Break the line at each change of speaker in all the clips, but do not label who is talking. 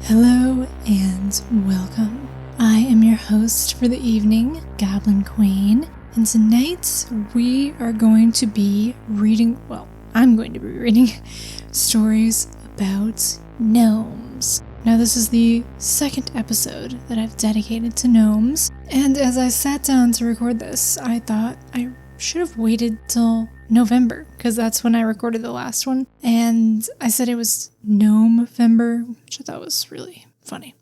Hello and welcome. I am your host for the evening, Goblin Kwain, and tonight we are going to be I'm going to be reading stories about gnomes. Now this is the second episode that I've dedicated to gnomes, and as I sat down to record this, I thought I should have waited till November, because that's when I recorded the last one, and I said it was Gnome-vember, which I thought was really funny.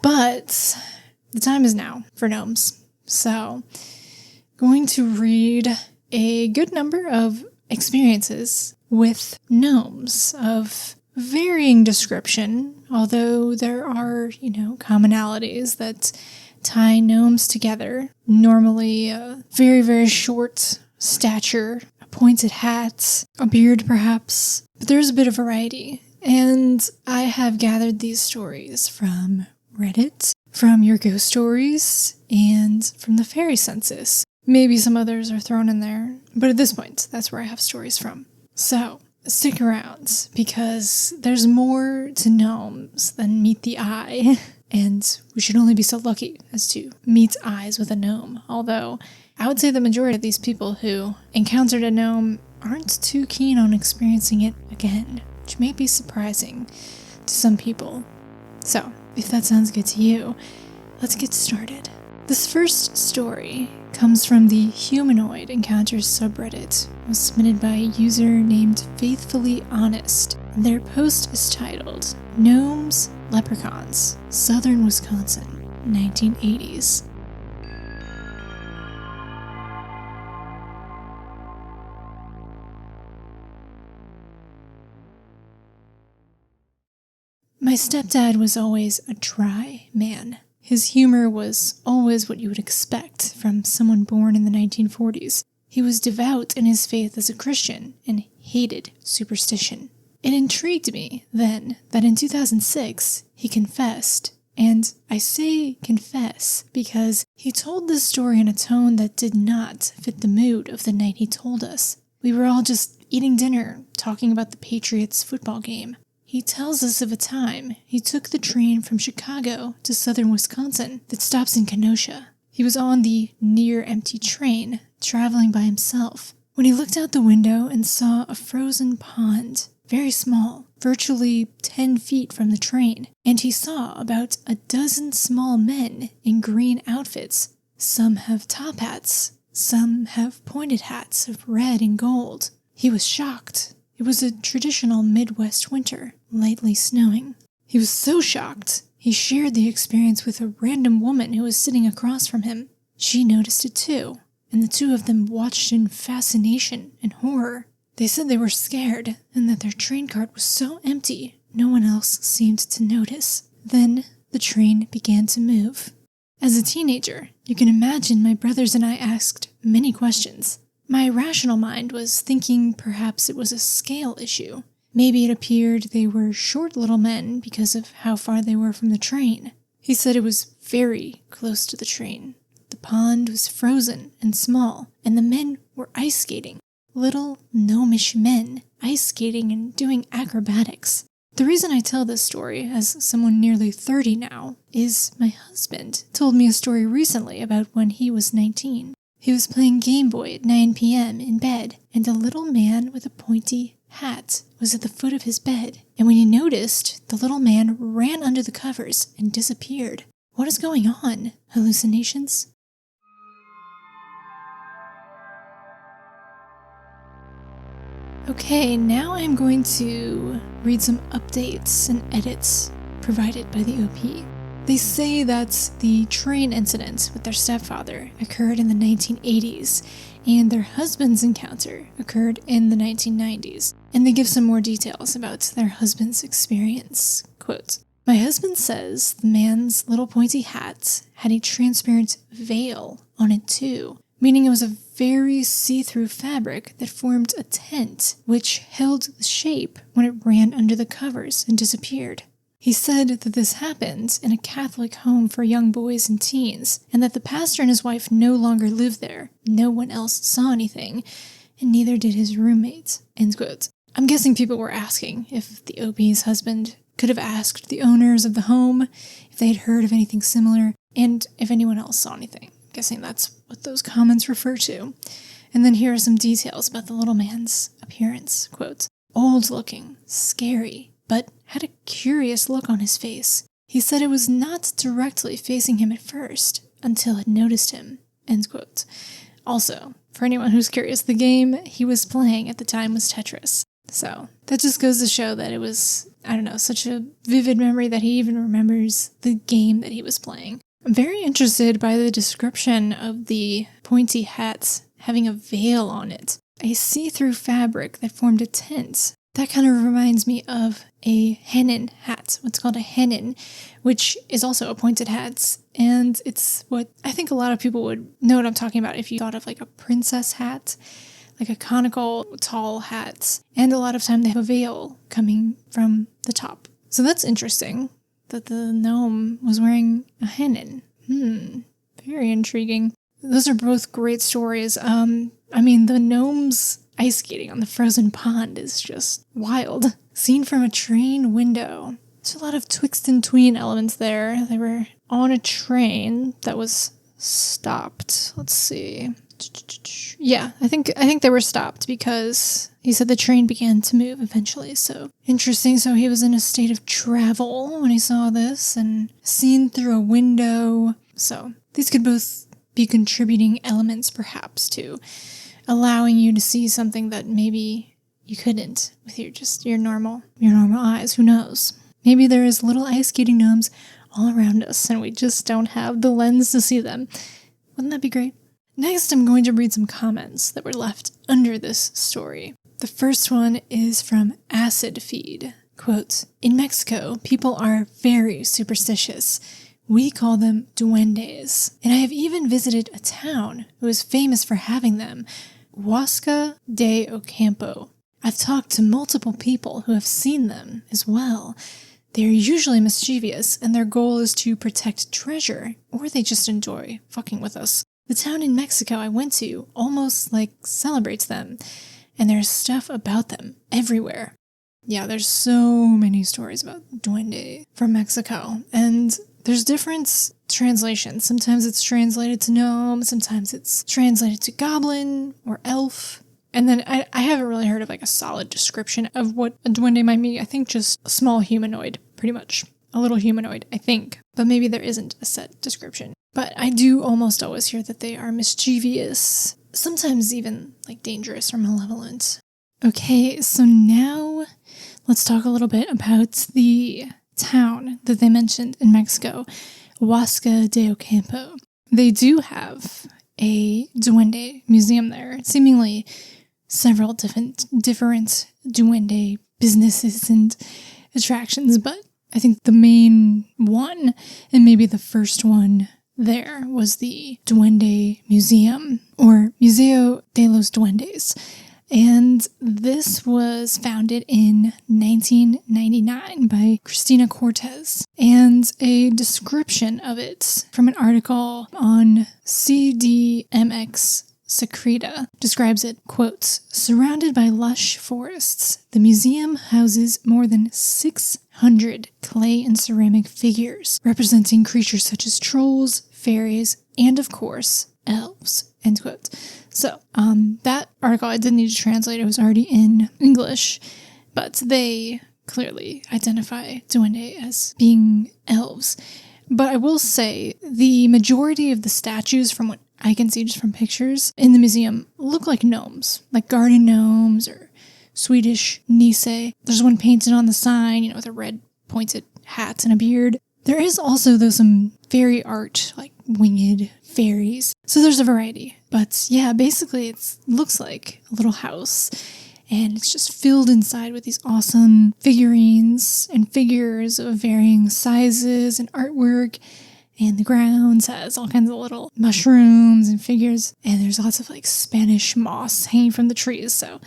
But the time is now for gnomes, so going to read a good number of experiences with gnomes of varying description, although there are, commonalities that tie gnomes together. Normally very, very short stature, a pointed hat, a beard perhaps, but there's a bit of variety. And I have gathered these stories from Reddit, from your ghost stories, and from the Fairy Census. Maybe some others are thrown in there, but at this point, that's where I have stories from. So, stick around, because there's more to gnomes than meet the eye, and we should only be so lucky as to meet eyes with a gnome, although I would say the majority of these people who encountered a gnome aren't too keen on experiencing it again, which may be surprising to some people. So, if that sounds good to you, let's get started. This first story comes from the Humanoid Encounters subreddit. It was submitted by a user named Faithfully Honest, and their post is titled Gnomes, Leprechauns, Southern Wisconsin, 1980s. My stepdad was always a dry man. His humor was always what you would expect from someone born in the 1940s. He was devout in his faith as a Christian and hated superstition. It intrigued me then that in 2006 he confessed, and I say confess because he told this story in a tone that did not fit the mood of the night he told us. We were all just eating dinner, talking about the Patriots football game. He tells us of a time he took the train from Chicago to southern Wisconsin that stops in Kenosha. He was on the near-empty train, traveling by himself, when he looked out the window and saw a frozen pond, very small, virtually 10 feet from the train, and he saw about a dozen small men in green outfits. Some have top hats, some have pointed hats of red and gold. He was shocked. It was a traditional Midwest winter, lightly snowing. He was so shocked, he shared the experience with a random woman who was sitting across from him. She noticed it too, and the two of them watched in fascination and horror. They said they were scared, and that their train cart was so empty, no one else seemed to notice. Then, the train began to move. As a teenager, you can imagine my brothers and I asked many questions. My rational mind was thinking perhaps it was a scale issue. Maybe it appeared they were short little men because of how far they were from the train. He said it was very close to the train. The pond was frozen and small, and the men were ice skating. Little gnomish men, ice skating and doing acrobatics. The reason I tell this story, as someone nearly 30 now, is my husband told me a story recently about when he was 19. He was playing Game Boy at 9 p.m. in bed, and a little man with a pointy hat was at the foot of his bed, and when he noticed, the little man ran under the covers and disappeared. What is going on? Hallucinations? Okay, now I'm going to read some updates and edits provided by the OP. They say that the train incident with their stepfather occurred in the 1980s, and their husband's encounter occurred in the 1990s. And they give some more details about their husband's experience. Quote, "My husband says the man's little pointy hat had a transparent veil on it too, meaning it was a very see-through fabric that formed a tent, which held the shape when it ran under the covers and disappeared. He said that this happened in a Catholic home for young boys and teens, and that the pastor and his wife no longer lived there. No one else saw anything, and neither did his roommate." End quote. I'm guessing people were asking if the OP's husband could have asked the owners of the home if they had heard of anything similar, and if anyone else saw anything. I'm guessing that's what those comments refer to. And then here are some details about the little man's appearance. Quote, old looking, scary, but had a curious look on his face. He said it was not directly facing him at first, until it noticed him. End quote. Also, for anyone who's curious, the game he was playing at the time was Tetris. So that just goes to show that it was, I don't know, such a vivid memory that he even remembers the game that he was playing. I'm very interested by the description of the pointy hat having a veil on it. A see-through fabric that formed a tent. That kind of reminds me of a hennin hat, what's called a hennin, which is also a pointed hat. And it's what I think a lot of people would know what I'm talking about if you thought of like a princess hat, like a conical tall hat. And a lot of time they have a veil coming from the top. So that's interesting that the gnome was wearing a hennin. Very intriguing. Those are both great stories. The gnomes ice skating on the frozen pond is just wild. Seen from a train window. There's a lot of twixt and tween elements there. They were on a train that was stopped. Let's see. Yeah, I think they were stopped because he said the train began to move eventually. So interesting. So he was in a state of travel when he saw this and seen through a window. So these could both be contributing elements perhaps to allowing you to see something that maybe you couldn't with your normal eyes. Who knows? Maybe there is little ice skating gnomes all around us and we just don't have the lens to see them. Wouldn't that be great? Next, I'm going to read some comments that were left under this story. The first one is from Acid Feed. Quote, in Mexico, people are very superstitious. We call them duendes, and I have even visited a town who is famous for having them, Huasca de Ocampo. I've talked to multiple people who have seen them as well. They are usually mischievous, and their goal is to protect treasure, or they just enjoy fucking with us. The town in Mexico I went to almost celebrates them, and there's stuff about them everywhere. Yeah, there's so many stories about duende from Mexico, and there's different translations. Sometimes it's translated to gnome, sometimes it's translated to goblin or elf. And then I haven't really heard of a solid description of what a duende might be. I think just a small humanoid, pretty much. A little humanoid, I think. But maybe there isn't a set description. But I do almost always hear that they are mischievous, sometimes even dangerous or malevolent. Okay, so now let's talk a little bit about the town that they mentioned in Mexico, Huasca de Ocampo. They do have a duende museum there, seemingly several different duende businesses and attractions, but I think the main one, and maybe the first one there, was the Duende Museum, or Museo de los Duendes. And this was founded in 1999 by Cristina Cortez. And a description of it from an article on CDMX Secreta describes it, quote, surrounded by lush forests, the museum houses more than 600 clay and ceramic figures representing creatures such as trolls, fairies, and of course, elves, end quote. So, that article I didn't need to translate, it was already in English, but they clearly identify duende as being elves. But I will say, the majority of the statues, from what I can see just from pictures in the museum, look like gnomes, like garden gnomes or Swedish Nisse. There's one painted on the sign, with a red pointed hat and a beard. There is also, though, some fairy art, like winged fairies. So there's a variety. But yeah, basically it looks like a little house, and it's just filled inside with these awesome figurines and figures of varying sizes and artwork. And the grounds has all kinds of little mushrooms and figures. And there's lots of Spanish moss hanging from the trees. So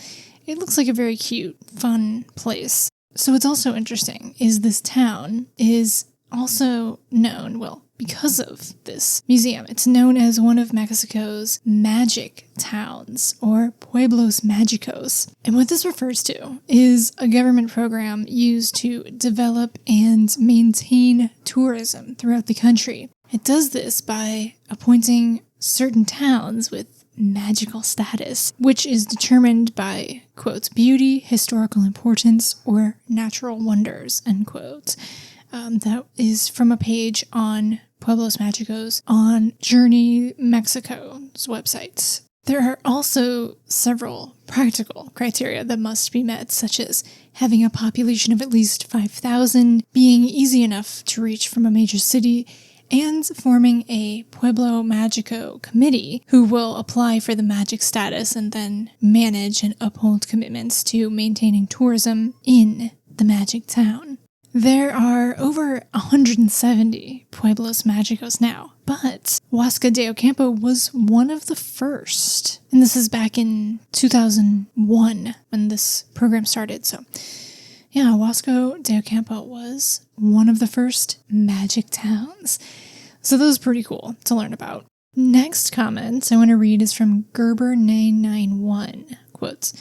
it looks like a very cute, fun place. So what's also interesting is this town is also known, well, because of this museum, it's known as one of Mexico's magic towns, or pueblos mágicos. And what this refers to is a government program used to develop and maintain tourism throughout the country. It does this by appointing certain towns with magical status, which is determined by, quote, beauty, historical importance, or natural wonders, end quote. That is from a page on Pueblos Mágicos on Journey Mexico's website. There are also several practical criteria that must be met, such as having a population of at least 5,000, being easy enough to reach from a major city, and forming a Pueblo Mágico committee who will apply for the magic status and then manage and uphold commitments to maintaining tourism in the magic town. There are over 170 Pueblos Mágicos now, but Huasca de Ocampo was one of the first. And this is back in 2001 when this program started. So yeah, Huasca de Ocampo was one of the first magic towns. So that was pretty cool to learn about. Next comment I want to read is from Gerber991. Quotes,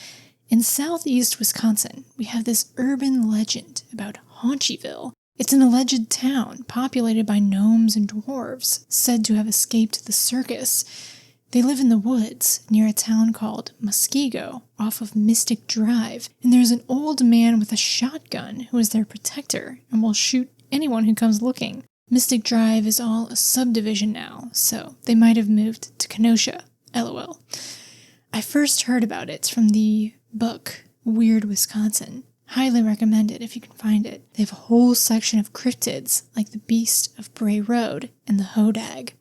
in southeast Wisconsin, we have this urban legend about Haunchyville. It's an alleged town populated by gnomes and dwarves, said to have escaped the circus. They live in the woods near a town called Muskego off of Mystic Drive, and there's an old man with a shotgun who is their protector and will shoot anyone who comes looking. Mystic Drive is all a subdivision now, so they might have moved to Kenosha, LOL. I first heard about it from the book Weird Wisconsin. Highly recommend it if you can find it. They have a whole section of cryptids like the Beast of Bray Road and the Hodag.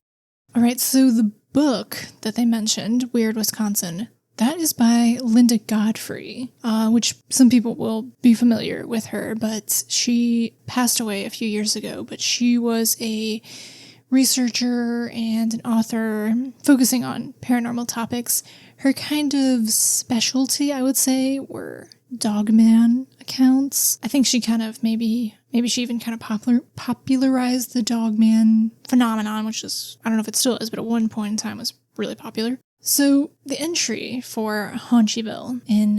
Alright, so the book that they mentioned, Weird Wisconsin, that is by Linda Godfrey, which some people will be familiar with her, but she passed away a few years ago, but she was a researcher and an author focusing on paranormal topics. Her kind of specialty, I would say, were Dogman accounts. I think she kind of maybe she even kind of popularized the Dogman phenomenon, which is, I don't know if it still is, but at one point in time was really popular. So the entry for Haunchyville in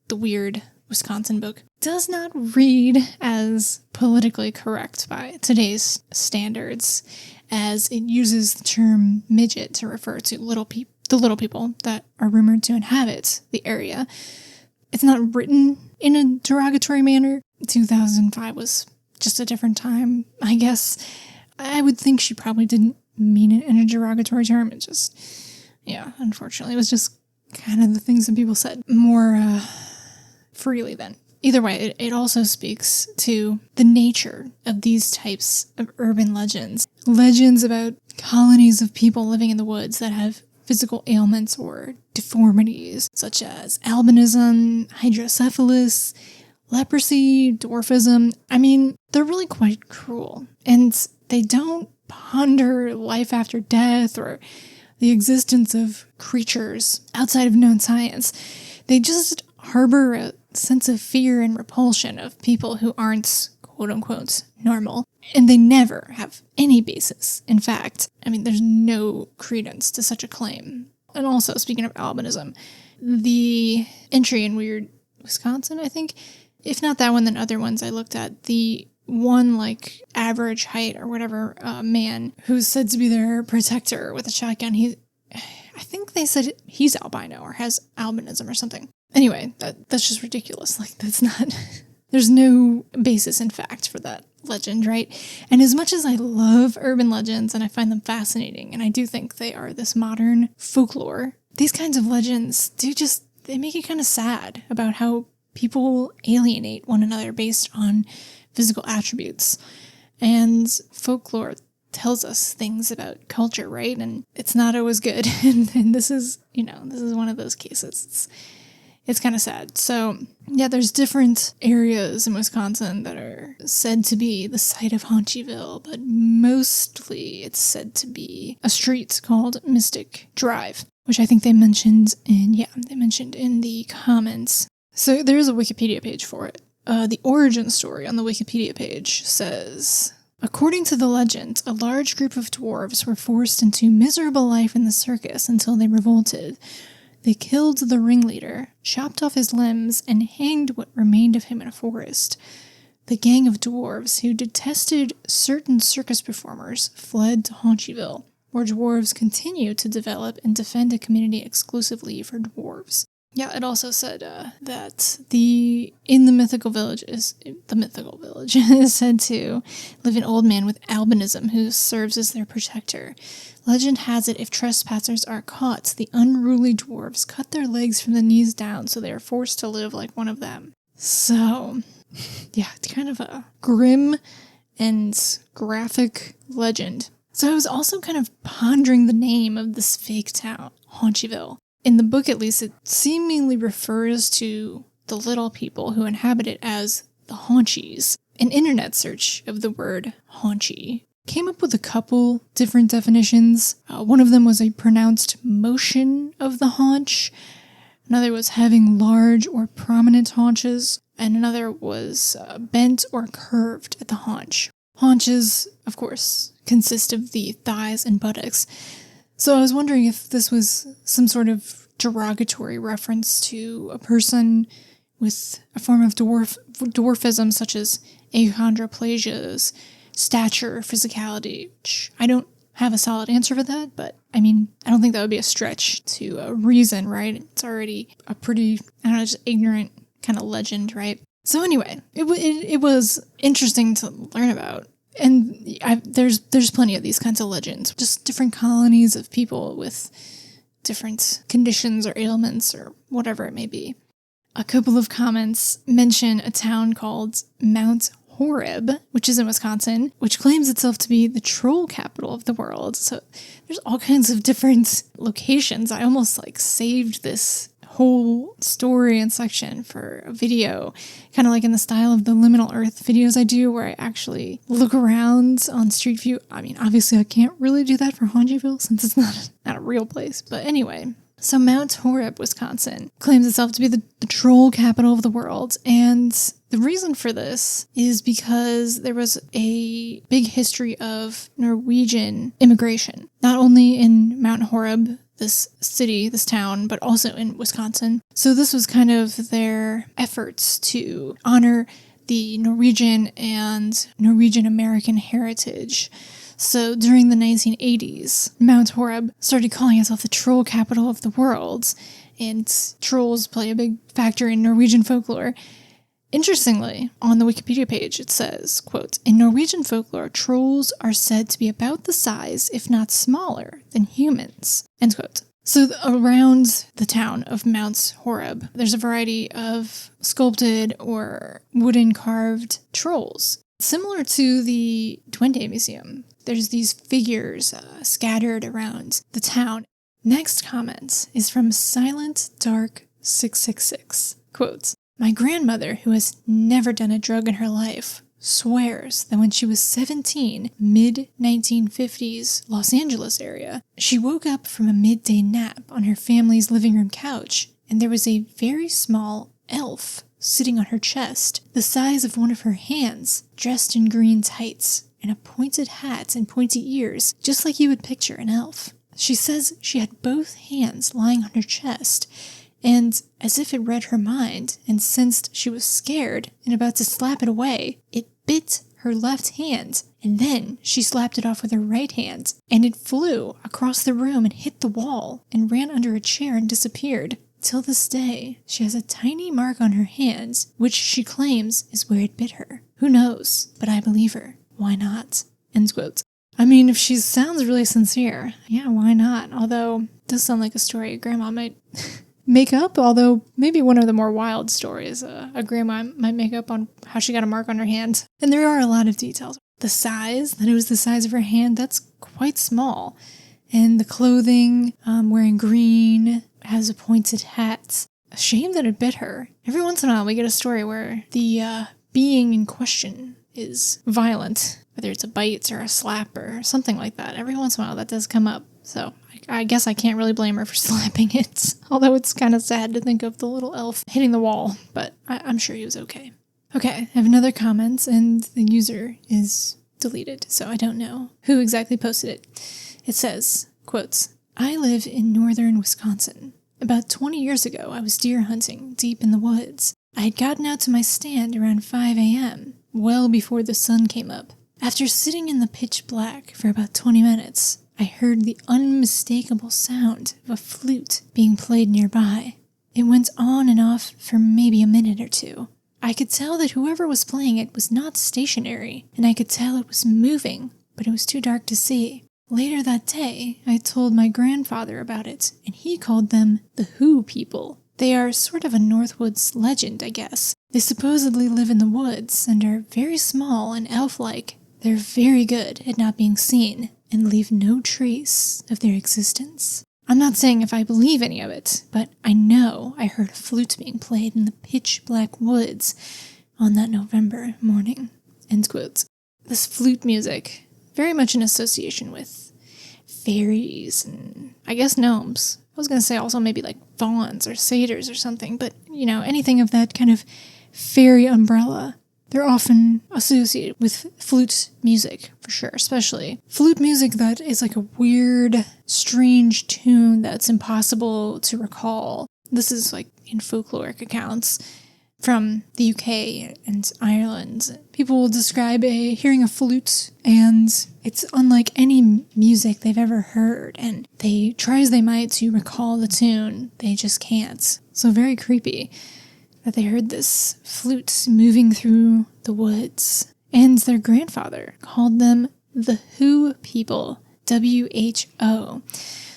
the Weird Wisconsin book does not read as politically correct by today's standards, as it uses the term midget to refer to the little people that are rumored to inhabit the area. It's not written in a derogatory manner. 2005 was just a different time, I guess. I would think she probably didn't mean it in a derogatory term. It just, yeah, unfortunately, it was just kind of the things that people said more freely then. Either way, it also speaks to the nature of these types of urban legends. Legends about colonies of people living in the woods that have physical ailments or deformities, such as albinism, hydrocephalus, leprosy, dwarfism. I mean, they're really quite cruel, and they don't ponder life after death or the existence of creatures outside of known science. They just harbor a sense of fear and repulsion of people who aren't, quote-unquote, normal. And they never have any basis. In fact, I mean, there's no credence to such a claim. And also, speaking of albinism, the entry in Weird Wisconsin, I think, if not that one, then other ones I looked at, the one, like, average height or whatever man who's said to be their protector with a shotgun, I think they said he's albino or has albinism or something. Anyway, that's just ridiculous. Like, that's not... There's no basis in fact for that legend, right? And as much as I love urban legends and I find them fascinating, and I do think they are this modern folklore, these kinds of legends they make you kind of sad about how people alienate one another based on physical attributes. And folklore tells us things about culture, right? And it's not always good. and this is one of those cases. It's kind of sad. So, yeah, there's different areas in Wisconsin that are said to be the site of Haunchyville, but mostly it's said to be a street called Mystic Drive, which I think they mentioned in the comments. So there is a Wikipedia page for it. The origin story on the Wikipedia page says, According to the legend, a large group of dwarves were forced into miserable life in the circus until they revolted. They killed the ringleader, chopped off his limbs, and hanged what remained of him in a forest. The gang of dwarves who detested certain circus performers fled to Haunchyville, where dwarves continue to develop and defend a community exclusively for dwarves. Yeah, it also said that in the mythical village is said to live an old man with albinism who serves as their protector. Legend has it if trespassers are caught, the unruly dwarves cut their legs from the knees down, so they are forced to live like one of them. So, yeah, it's kind of a grim and graphic legend. So I was also kind of pondering the name of this fake town, Haunchyville. In the book, at least, it seemingly refers to the little people who inhabit it as the Haunchies. An internet search of the word Haunchy came up with a couple different definitions. One of them was a pronounced motion of the haunch. Another was having large or prominent haunches. And another was bent or curved at the haunch. Haunches, of course, consist of the thighs and buttocks. So I was wondering if this was some sort of derogatory reference to a person with a form of dwarfism such as achondroplasia's stature or physicality, which I don't have a solid answer for that, but I mean, I don't think that would be a stretch to reason, right? It's already a pretty, just ignorant kind of legend, right? So anyway, it was interesting to learn about. And there's plenty of these kinds of legends, just different colonies of people with different conditions or ailments or whatever it may be. A couple of comments mention a town called Mount Horeb, which is in Wisconsin, which claims itself to be the troll capital of the world. So there's all kinds of different locations. I almost saved this whole story and section for a video, kind of like in the style of the Liminal Earth videos I do, where I actually look around on Street View. I mean, obviously I can't really do that for Haunchyville since it's not a real place, but anyway. So Mount Horeb, Wisconsin, claims itself to be the troll capital of the world, and the reason for this is because there was a big history of Norwegian immigration, not only in Mount Horeb, this city, this town, but also in Wisconsin. So this was kind of their efforts to honor the Norwegian and Norwegian American heritage. So during the 1980s, Mount Horeb started calling itself the troll capital of the world, and trolls play a big factor in Norwegian folklore. Interestingly, on the Wikipedia page, it says, quote, "In Norwegian folklore, trolls are said to be about the size, if not smaller, than humans," end quote. So around the town of Mount Horeb, there's a variety of sculpted or wooden carved trolls. Similar to the Duende Museum, there's these figures scattered around the town. Next comment is from Silent Dark 666, quote, "My grandmother, who has never done a drug in her life, swears that when she was 17, mid-1950s Los Angeles area, she woke up from a midday nap on her family's living room couch, and there was a very small elf sitting on her chest, the size of one of her hands, dressed in green tights, and a pointed hat and pointy ears, just like you would picture an elf. She says she had both hands lying on her chest, and as if it read her mind and sensed she was scared and about to slap it away, it bit her left hand, and then she slapped it off with her right hand, and it flew across the room and hit the wall and ran under a chair and disappeared. Till this day, she has a tiny mark on her hand, which she claims is where it bit her. Who knows? But I believe her. Why not?" End quote. I mean, if she sounds really sincere, yeah, why not? Although, it does sound like a story a grandma might make up, although maybe one of the more wild stories a grandma might make up on how she got a mark on her hand. And there are a lot of details. The size, that it was the size of her hand, that's quite small. And the clothing, wearing green, has a pointed hat. A shame that it bit her. Every once in a while we get a story where the being in question is violent, whether it's a bite or a slap or something like that. Every once in a while that does come up. So I guess I can't really blame her for slapping it, although it's kind of sad to think of the little elf hitting the wall, but I'm sure he was okay. Okay, I have another comment, and the user is deleted, so I don't know who exactly posted it. It says, quotes, I live in northern Wisconsin. About 20 years ago, I was deer hunting deep in the woods. I had gotten out to my stand around 5 a.m., well before the sun came up. After sitting in the pitch black for about 20 minutes, I heard the unmistakable sound of a flute being played nearby. It went on and off for maybe a minute or two. I could tell that whoever was playing it was not stationary, and I could tell it was moving, but it was too dark to see. Later that day, I told my grandfather about it, and he called them the Who people. They are sort of a Northwoods legend, I guess. They supposedly live in the woods and are very small and elf-like. They're very good at not being seen and leave no trace of their existence. I'm not saying if I believe any of it, but I know I heard a flute being played in the pitch-black woods on that November morning. End quotes. This flute music, very much in association with fairies and, I guess, gnomes. I was going to say also maybe like fauns or satyrs or something, but, anything of that kind of fairy umbrella. They're often associated with flute music, for sure, especially flute music that is like a weird, strange tune that's impossible to recall. This is like in folkloric accounts from the UK and Ireland. People will describe hearing a flute, and it's unlike any music they've ever heard, and they try as they might to recall the tune, they just can't. So very creepy that they heard this flute moving through the woods. And their grandfather called them the Who people, W-H-O.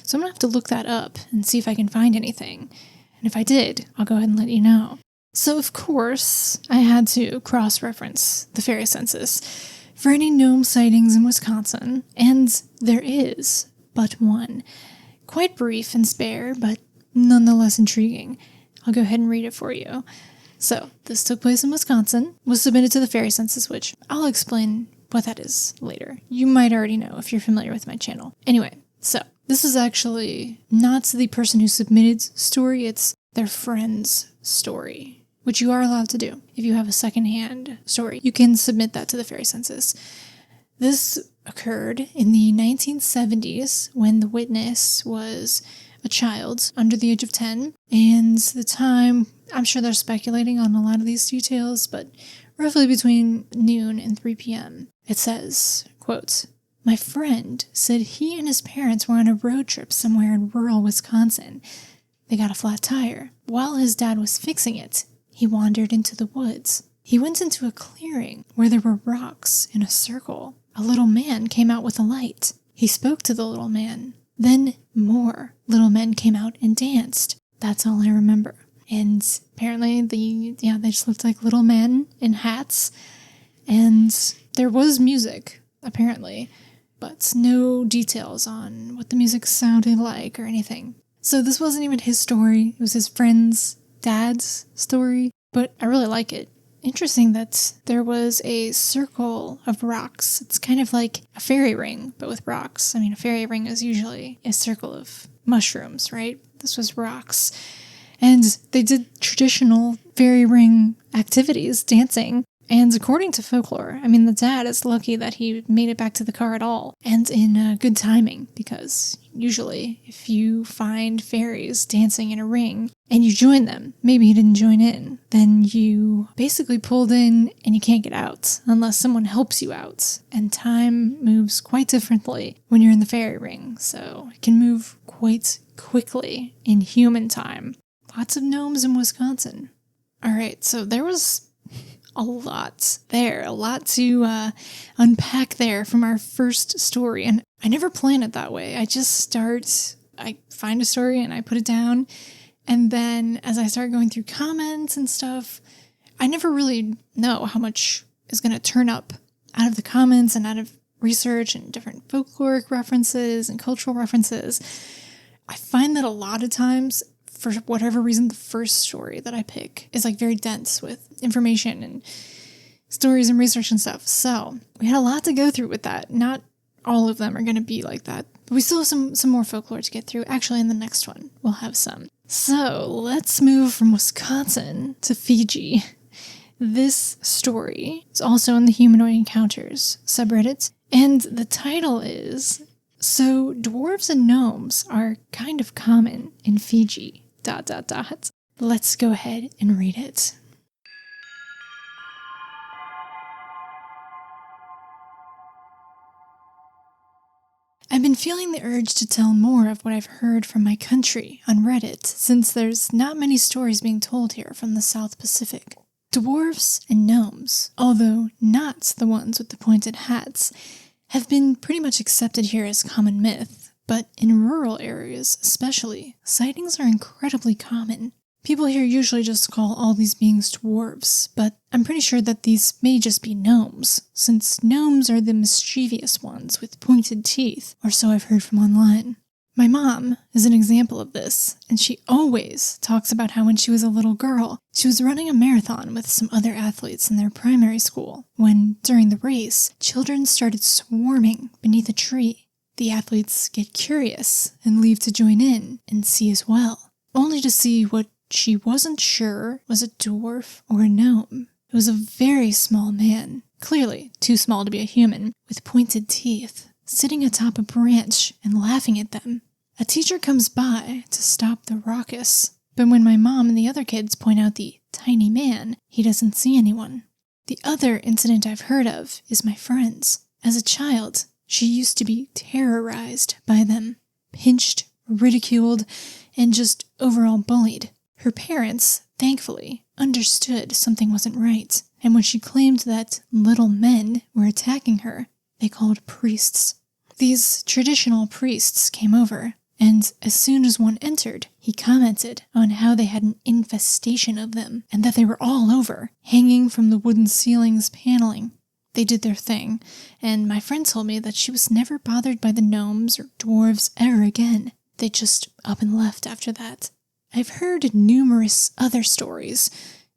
So I'm going to have to look that up and see if I can find anything. And if I did, I'll go ahead and let you know. So of course, I had to cross-reference the Fairy Census for any gnome sightings in Wisconsin, and there is but one. Quite brief and spare, but nonetheless intriguing. I'll go ahead and read it for you. So, this took place in Wisconsin, was submitted to the Fairy Census, which I'll explain what that is later. You might already know if you're familiar with my channel. Anyway, so, this is actually not the person who submitted story, it's their friend's story, which you are allowed to do. If you have a secondhand story, you can submit that to the Fairy Census. This occurred in the 1970s when the witness was a child under the age of 10, and the time, I'm sure they're speculating on a lot of these details, but roughly between noon and 3 p.m. It says, quote, my friend said he and his parents were on a road trip somewhere in rural Wisconsin. They got a flat tire. While his dad was fixing it, he wandered into the woods. He went into a clearing where there were rocks in a circle. A little man came out with a light. He spoke to the little man. Then more little men came out and danced. That's all I remember. And apparently they just looked like little men in hats. And there was music, apparently, but no details on what the music sounded like or anything. So this wasn't even his story. It was his friend's dad's story, but I really like it. Interesting that there was a circle of rocks. It's kind of like a fairy ring, but with rocks. I mean, a fairy ring is usually a circle of mushrooms, right? This was rocks. And they did traditional fairy ring activities, dancing. And according to folklore, I mean, the dad is lucky that he made it back to the car at all, and in good timing, because usually if you find fairies dancing in a ring and you join them, maybe you didn't join in, then you basically pulled in and you can't get out unless someone helps you out. And time moves quite differently when you're in the fairy ring, so it can move quite quickly in human time. Lots of gnomes in Wisconsin. All right, so there was a lot there, a lot to unpack there from our first story. And I never plan it that way. I find a story and I put it down. And then as I start going through comments and stuff, I never really know how much is going to turn up out of the comments and out of research and different folkloric references and cultural references. I find that a lot of times, for whatever reason, the first story that I pick is like very dense with information and stories and research and stuff. So we had a lot to go through with that. Not all of them are going to be like that, but we still have some more folklore to get through. Actually, in the next one, we'll have some. So let's move from Wisconsin to Fiji. this story is also in the Humanoid Encounters subreddit, and the title is, "So Dwarves and Gnomes are kind of common in Fiji, ... Let's go ahead and read it. I've been feeling the urge to tell more of what I've heard from my country on Reddit, since there's not many stories being told here from the South Pacific. Dwarves and gnomes, although not the ones with the pointed hats, have been pretty much accepted here as common myth, but in rural areas especially, sightings are incredibly common. People here usually just call all these beings dwarves, but I'm pretty sure that these may just be gnomes, since gnomes are the mischievous ones with pointed teeth, or so I've heard from online. My mom is an example of this, and she always talks about how when she was a little girl, she was running a marathon with some other athletes in their primary school, when, during the race, children started swarming beneath a tree. The athletes get curious and leave to join in and see as well, only to see what she wasn't sure was a dwarf or a gnome. It was a very small man, clearly too small to be a human, with pointed teeth, sitting atop a branch and laughing at them. A teacher comes by to stop the ruckus, but when my mom and the other kids point out the tiny man, he doesn't see anyone. The other incident I've heard of is my friend's. As a child, she used to be terrorized by them, pinched, ridiculed, and just overall bullied. Her parents, thankfully, understood something wasn't right, and when she claimed that little men were attacking her, they called priests. These traditional priests came over, and as soon as one entered, he commented on how they had an infestation of them, and that they were all over, hanging from the wooden ceiling's paneling. They did their thing, and my friend told me that she was never bothered by the gnomes or dwarves ever again. They just up and left after that. I've heard numerous other stories,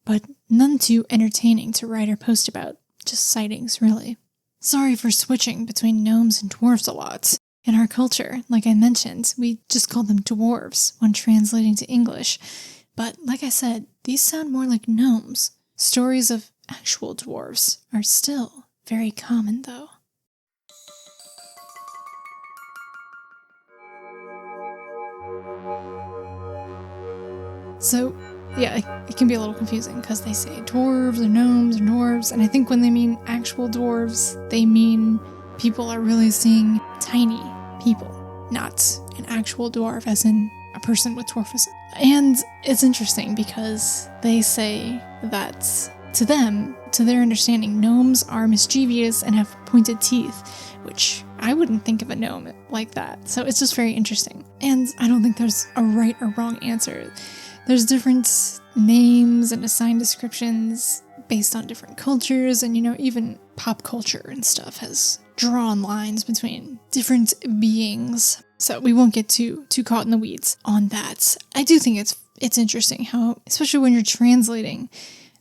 but none too entertaining to write or post about. Just sightings, really. Sorry for switching between gnomes and dwarves a lot. In our culture, like I mentioned, we just call them dwarves when translating to English. But like I said, these sound more like gnomes. Stories of actual dwarves are still very common, though. So, yeah, it can be a little confusing because they say dwarves or gnomes or dwarves, and I think when they mean actual dwarves, they mean people are really seeing tiny people, not an actual dwarf as in a person with dwarfism. And it's interesting because they say that to them, to their understanding, gnomes are mischievous and have pointed teeth, which I wouldn't think of a gnome like that. So it's just very interesting. And I don't think there's a right or wrong answer. There's different names and assigned descriptions based on different cultures, and even pop culture and stuff has drawn lines between different beings. So we won't get too caught in the weeds on that. I do think it's interesting how, especially when you're translating,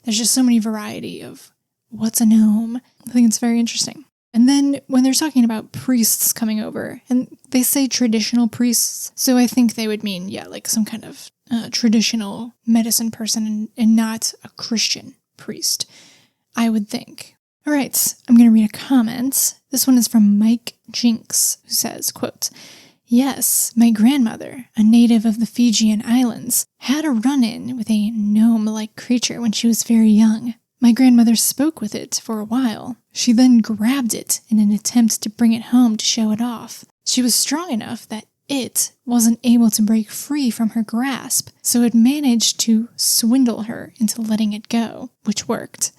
there's just so many variety of what's a gnome. I think it's very interesting. And then when they're talking about priests coming over, and they say traditional priests, so I think they would mean, like some kind of traditional medicine person and not a Christian priest, I would think. All right, I'm going to read a comment. This one is from Mike Jinks, who says, quote, "Yes, my grandmother, a native of the Fijian Islands, had a run-in with a gnome-like creature when she was very young. My grandmother spoke with it for a while. She then grabbed it in an attempt to bring it home to show it off. She was strong enough that it wasn't able to break free from her grasp, so it managed to swindle her into letting it go, which worked.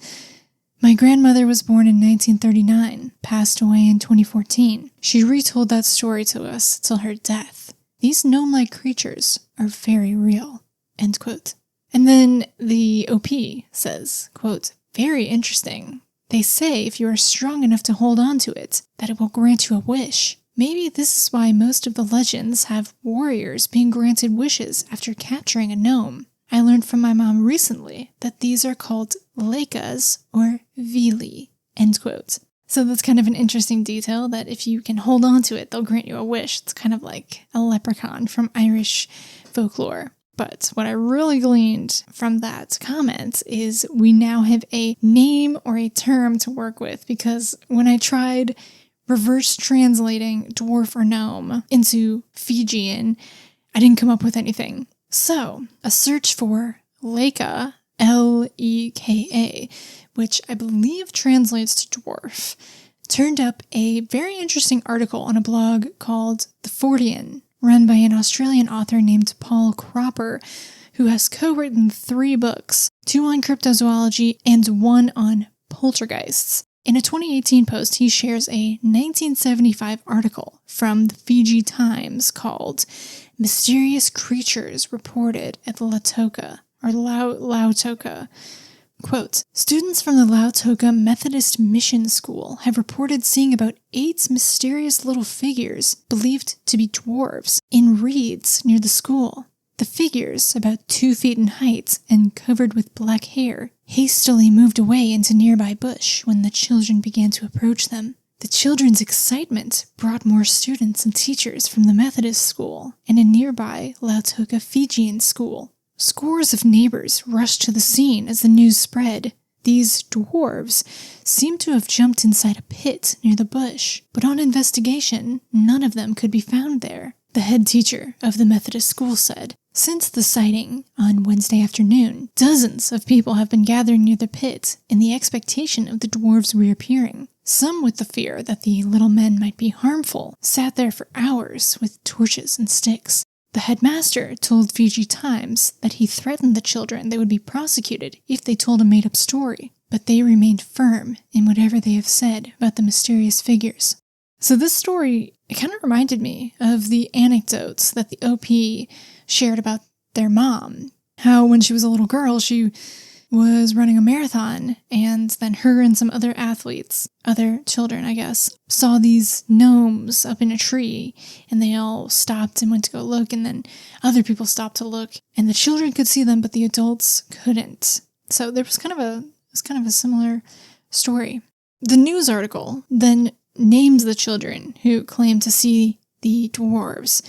My grandmother was born in 1939, passed away in 2014. She retold that story to us till her death. These gnome-like creatures are very real." End quote. And then the OP says, quote, "Very interesting. They say if you are strong enough to hold on to it, that it will grant you a wish. Maybe this is why most of the legends have warriors being granted wishes after capturing a gnome. I learned from my mom recently that these are called lekas or vili." End quote. So that's kind of an interesting detail, that if you can hold on to it, they'll grant you a wish. It's kind of like a leprechaun from Irish folklore. But what I really gleaned from that comment is we now have a name or a term to work with, because when I tried reverse translating dwarf or gnome into Fijian, I didn't come up with anything. So a search for Leka, Leka, which I believe translates to dwarf, turned up a very interesting article on a blog called The Fortean, run by an Australian author named Paul Cropper, who has co-written 3 books, 2 on cryptozoology and 1 on poltergeists. In a 2018 post, he shares a 1975 article from the Fiji Times called Mysterious Creatures Reported at Lautoka, or Lautoka. Quote, students from the Lautoka Methodist Mission School have reported seeing about 8 mysterious little figures believed to be dwarves in reeds near the school. The figures, about 2 feet in height and covered with black hair, hastily moved away into nearby bush when the children began to approach them. The children's excitement brought more students and teachers from the Methodist school and a nearby Lautoka Fijian school. Scores of neighbors rushed to the scene as the news spread. These dwarves seemed to have jumped inside a pit near the bush, but on investigation, none of them could be found there. The head teacher of the Methodist school said, since the sighting on Wednesday afternoon, dozens of people have been gathering near the pit in the expectation of the dwarves reappearing. Some, with the fear that the little men might be harmful, sat there for hours with torches and sticks. The headmaster told Fiji Times that he threatened the children they would be prosecuted if they told a made-up story, but they remained firm in whatever they have said about the mysterious figures. So this story, it kind of reminded me of the anecdotes that the OP shared about their mom. How when she was a little girl, she was running a marathon, and then her and some other athletes, other children, I guess, saw these gnomes up in a tree, and they all stopped and went to go look, and then other people stopped to look, and the children could see them, but the adults couldn't. So there was kind of a similar story. The news article then names the children who claimed to see the dwarves.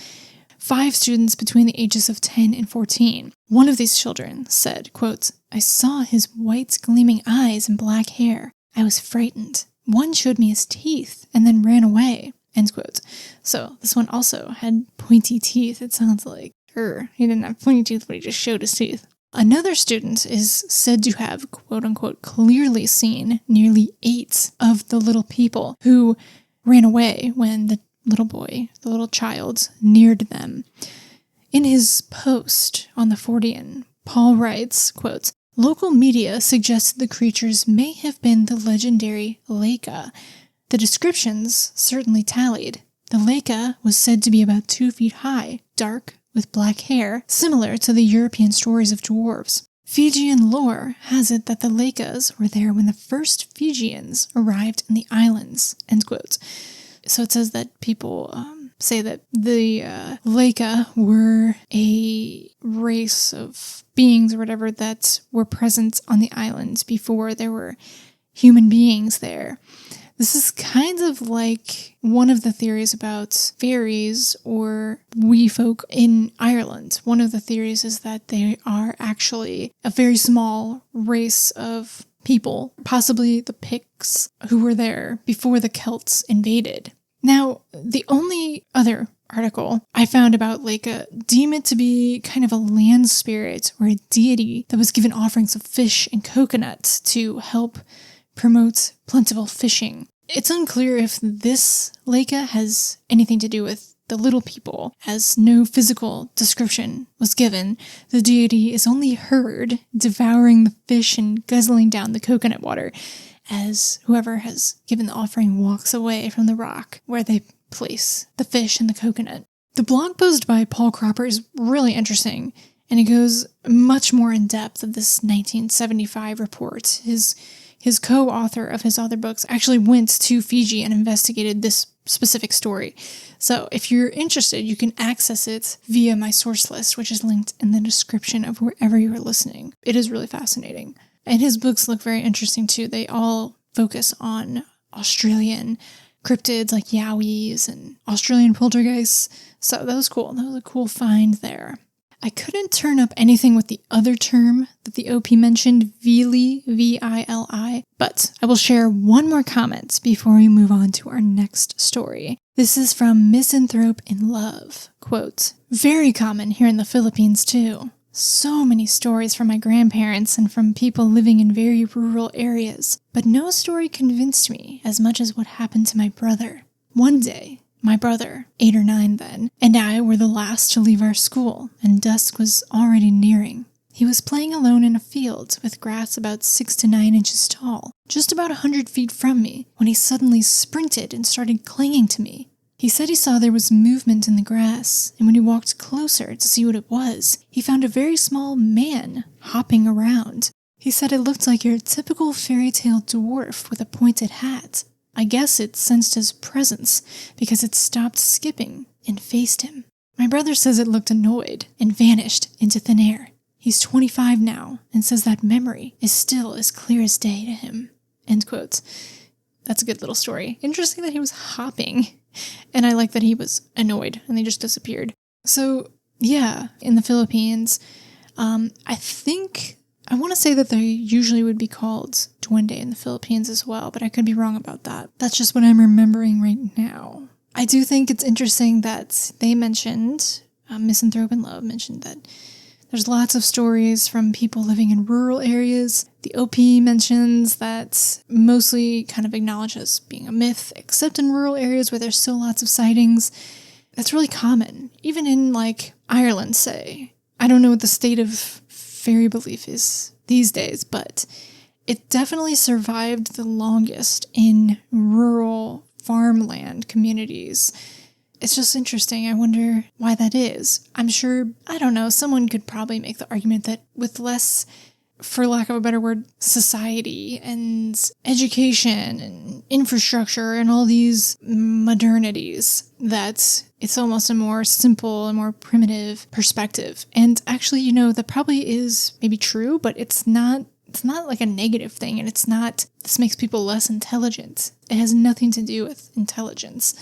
5 students between the ages of 10 and 14. One of these children said, quote, I saw his white gleaming eyes and black hair. I was frightened. One showed me his teeth and then ran away, end quote. So this one also had pointy teeth, it sounds like. He didn't have pointy teeth, but he just showed his teeth. Another student is said to have, quote unquote, clearly seen nearly 8 of the little people who ran away when the little child, neared them. In his post on the Fortean, Paul writes, quote, local media suggested the creatures may have been the legendary Leka. The descriptions certainly tallied. The Leka was said to be about 2 feet high, dark, with black hair, similar to the European stories of dwarves. Fijian lore has it that the Lekas were there when the first Fijians arrived in the islands, end quote. So it says that people say that the Leka were a race of beings or whatever that were present on the islands before there were human beings there. This is kind of like one of the theories about fairies or wee folk in Ireland. One of the theories is that they are actually a very small race of people, possibly the Picts, who were there before the Celts invaded. Now, the only other article I found about Leka deem it to be kind of a land spirit or a deity that was given offerings of fish and coconuts to help promote plentiful fishing. It's unclear if this Leka has anything to do with the little people, as no physical description was given. The deity is only heard devouring the fish and guzzling down the coconut water as whoever has given the offering walks away from the rock where they place the fish and the coconut. The blog post by Paul Cropper is really interesting, and it goes much more in depth of this 1975 report. His co-author of his other books actually went to Fiji and investigated this specific story. So if you're interested, you can access it via my source list, which is linked in the description of wherever you are listening. It is really fascinating. And his books look very interesting too. They all focus on Australian cryptids like yowies and Australian poltergeists. So that was cool. That was a cool find there. I couldn't turn up anything with the other term that the OP mentioned, Vili, V-I-L-I, but I will share one more comment before we move on to our next story. This is from Misanthrope in Love. Quote, very common here in the Philippines too. So many stories from my grandparents and from people living in very rural areas, but no story convinced me as much as what happened to my brother. One day, my brother, 8 or 9 then, and I were the last to leave our school, and dusk was already nearing. He was playing alone in a field with grass about 6 to 9 inches tall, just about 100 feet from me, when he suddenly sprinted and started clinging to me. He said he saw there was movement in the grass, and when he walked closer to see what it was, he found a very small man hopping around. He said it looked like your typical fairy tale dwarf with a pointed hat. I guess it sensed his presence because it stopped skipping and faced him. My brother says it looked annoyed and vanished into thin air. He's 25 now and says that memory is still as clear as day to him. End quote. That's a good little story. Interesting that he was hopping. And I like that he was annoyed and they just disappeared. So, yeah, in the Philippines, I want to say that they usually would be called duende in the Philippines as well, but I could be wrong about that. That's just what I'm remembering right now. I do think it's interesting that they mentioned, Misanthrope in Love mentioned that there's lots of stories from people living in rural areas. The OP mentions that mostly kind of acknowledges being a myth, except in rural areas where there's still lots of sightings. That's really common, even in like Ireland, say. I don't know what the state of fairy belief is these days, but it definitely survived the longest in rural farmland communities. It's just interesting. I wonder why that is. I'm sure, I don't know, someone could probably make the argument that with less, for lack of a better word, society and education and infrastructure and all these modernities, that it's almost a more simple and more primitive perspective. And actually, that probably is maybe true, but it's not like a negative thing, and it's not, this makes people less intelligent. It has nothing to do with intelligence.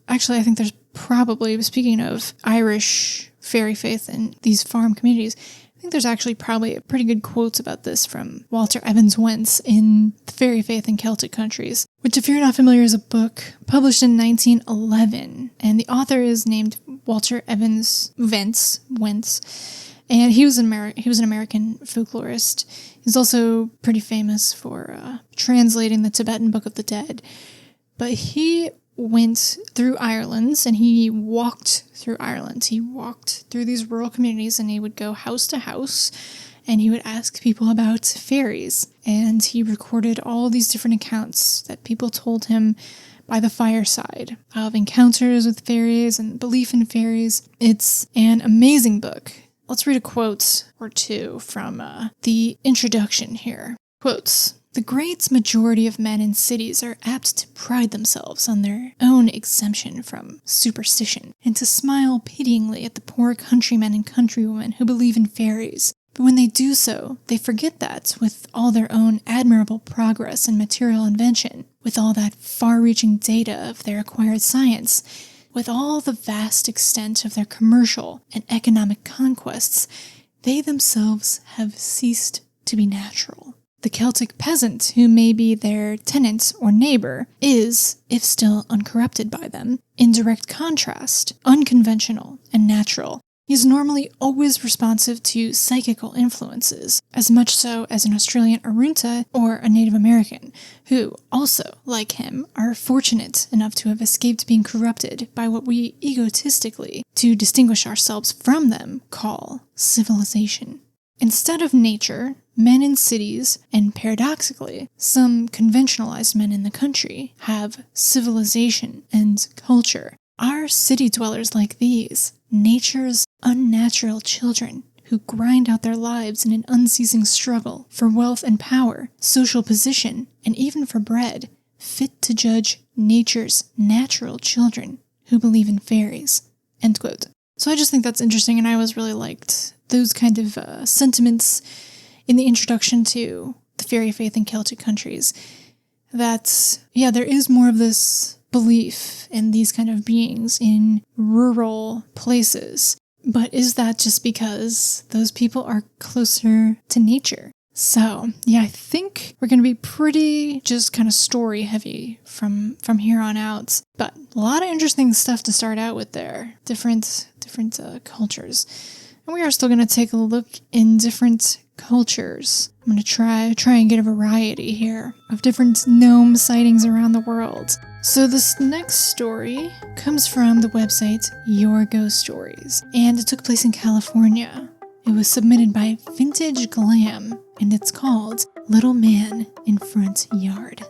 Actually, I think there's probably, speaking of Irish fairy faith in these farm communities, I think there's actually probably pretty good quotes about this from Walter Evans Wentz in The Fairy Faith in Celtic Countries, which, if you're not familiar, is a book published in 1911, and the author is named Walter Evans Wentz, and he was an American folklorist. He's also pretty famous for translating the Tibetan Book of the Dead, but he went through Ireland, and he walked through Ireland. He walked through these rural communities, and he would go house to house, and he would ask people about fairies. And he recorded all these different accounts that people told him by the fireside of encounters with fairies and belief in fairies. It's an amazing book. Let's read a quote or two from the introduction here. Quotes. The great majority of men in cities are apt to pride themselves on their own exemption from superstition, and to smile pityingly at the poor countrymen and countrywomen who believe in fairies. But when they do so, they forget that, with all their own admirable progress in material invention, with all that far-reaching data of their acquired science, with all the vast extent of their commercial and economic conquests, they themselves have ceased to be natural. The Celtic peasant, who may be their tenant or neighbor, is, if still uncorrupted by them, in direct contrast, unconventional and natural. He is normally always responsive to psychical influences, as much so as an Australian Arunta or a Native American, who also, like him, are fortunate enough to have escaped being corrupted by what we egotistically, to distinguish ourselves from them, call civilization. Instead of nature, men in cities, and paradoxically, some conventionalized men in the country, have civilization and culture. Are city dwellers like these, nature's unnatural children, who grind out their lives in an unceasing struggle for wealth and power, social position, and even for bread, fit to judge nature's natural children who believe in fairies? End quote. So I just think that's interesting, and I always really liked those kind of sentiments in the introduction to the fairy faith in Celtic countries. That, yeah, there is more of this belief in these kind of beings in rural places. But is that just because those people are closer to nature? So, yeah, I think we're going to be pretty just kind of story heavy from here on out. But a lot of interesting stuff to start out with there. Different cultures. And we are still going to take a look in different cultures. I'm going to try and get a variety here of different gnome sightings around the world. So this next story comes from the website Your Ghost Stories, and it took place in California. It was submitted by Vintage Glam, and it's called Little Man in Front Yard.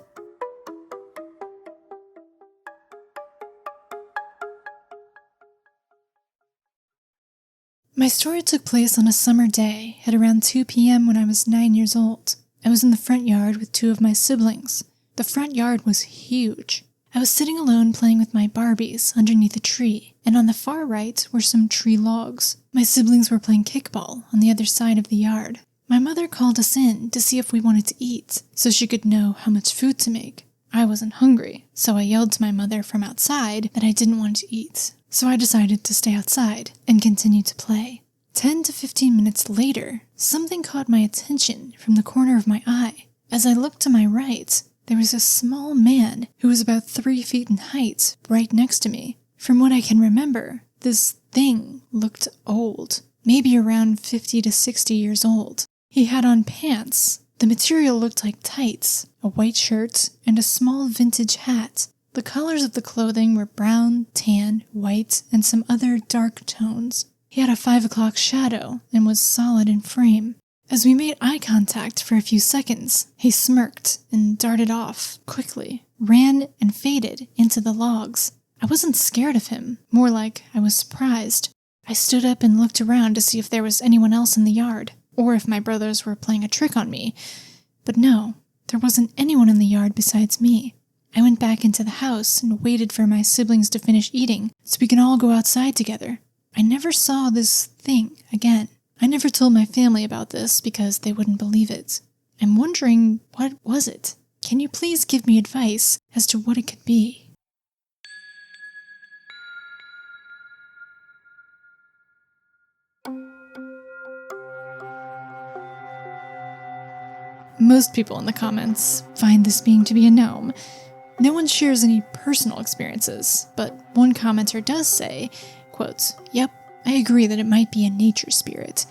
My story took place on a summer day at around 2 p.m. when I was 9 years old. I was in the front yard with two of my siblings. The front yard was huge. I was sitting alone playing with my Barbies underneath a tree, and on the far right were some tree logs. My siblings were playing kickball on the other side of the yard. My mother called us in to see if we wanted to eat, so she could know how much food to make. I wasn't hungry, so I yelled to my mother from outside that I didn't want to eat. So I decided to stay outside and continue to play. 10 to 15 minutes later, something caught my attention from the corner of my eye. As I looked to my right, there was a small man who was about 3 feet in height right next to me. From what I can remember, this thing looked old, maybe around 50 to 60 years old. He had on pants. The material looked like tights, a white shirt, and a small vintage hat. The colors of the clothing were brown, tan, white, and some other dark tones. He had a 5 o'clock shadow and was solid in frame. As we made eye contact for a few seconds, he smirked and darted off quickly, ran and faded into the logs. I wasn't scared of him, more like I was surprised. I stood up and looked around to see if there was anyone else in the yard, or if my brothers were playing a trick on me. But no, there wasn't anyone in the yard besides me. I went back into the house and waited for my siblings to finish eating so we can all go outside together. I never saw this thing again. I never told my family about this because they wouldn't believe it. I'm wondering, what was it? Can you please give me advice as to what it could be? Most people in the comments find this being to be a gnome. No one shares any personal experiences, but one commenter does say, quote, "Yep, I agree that it might be a nature spirit.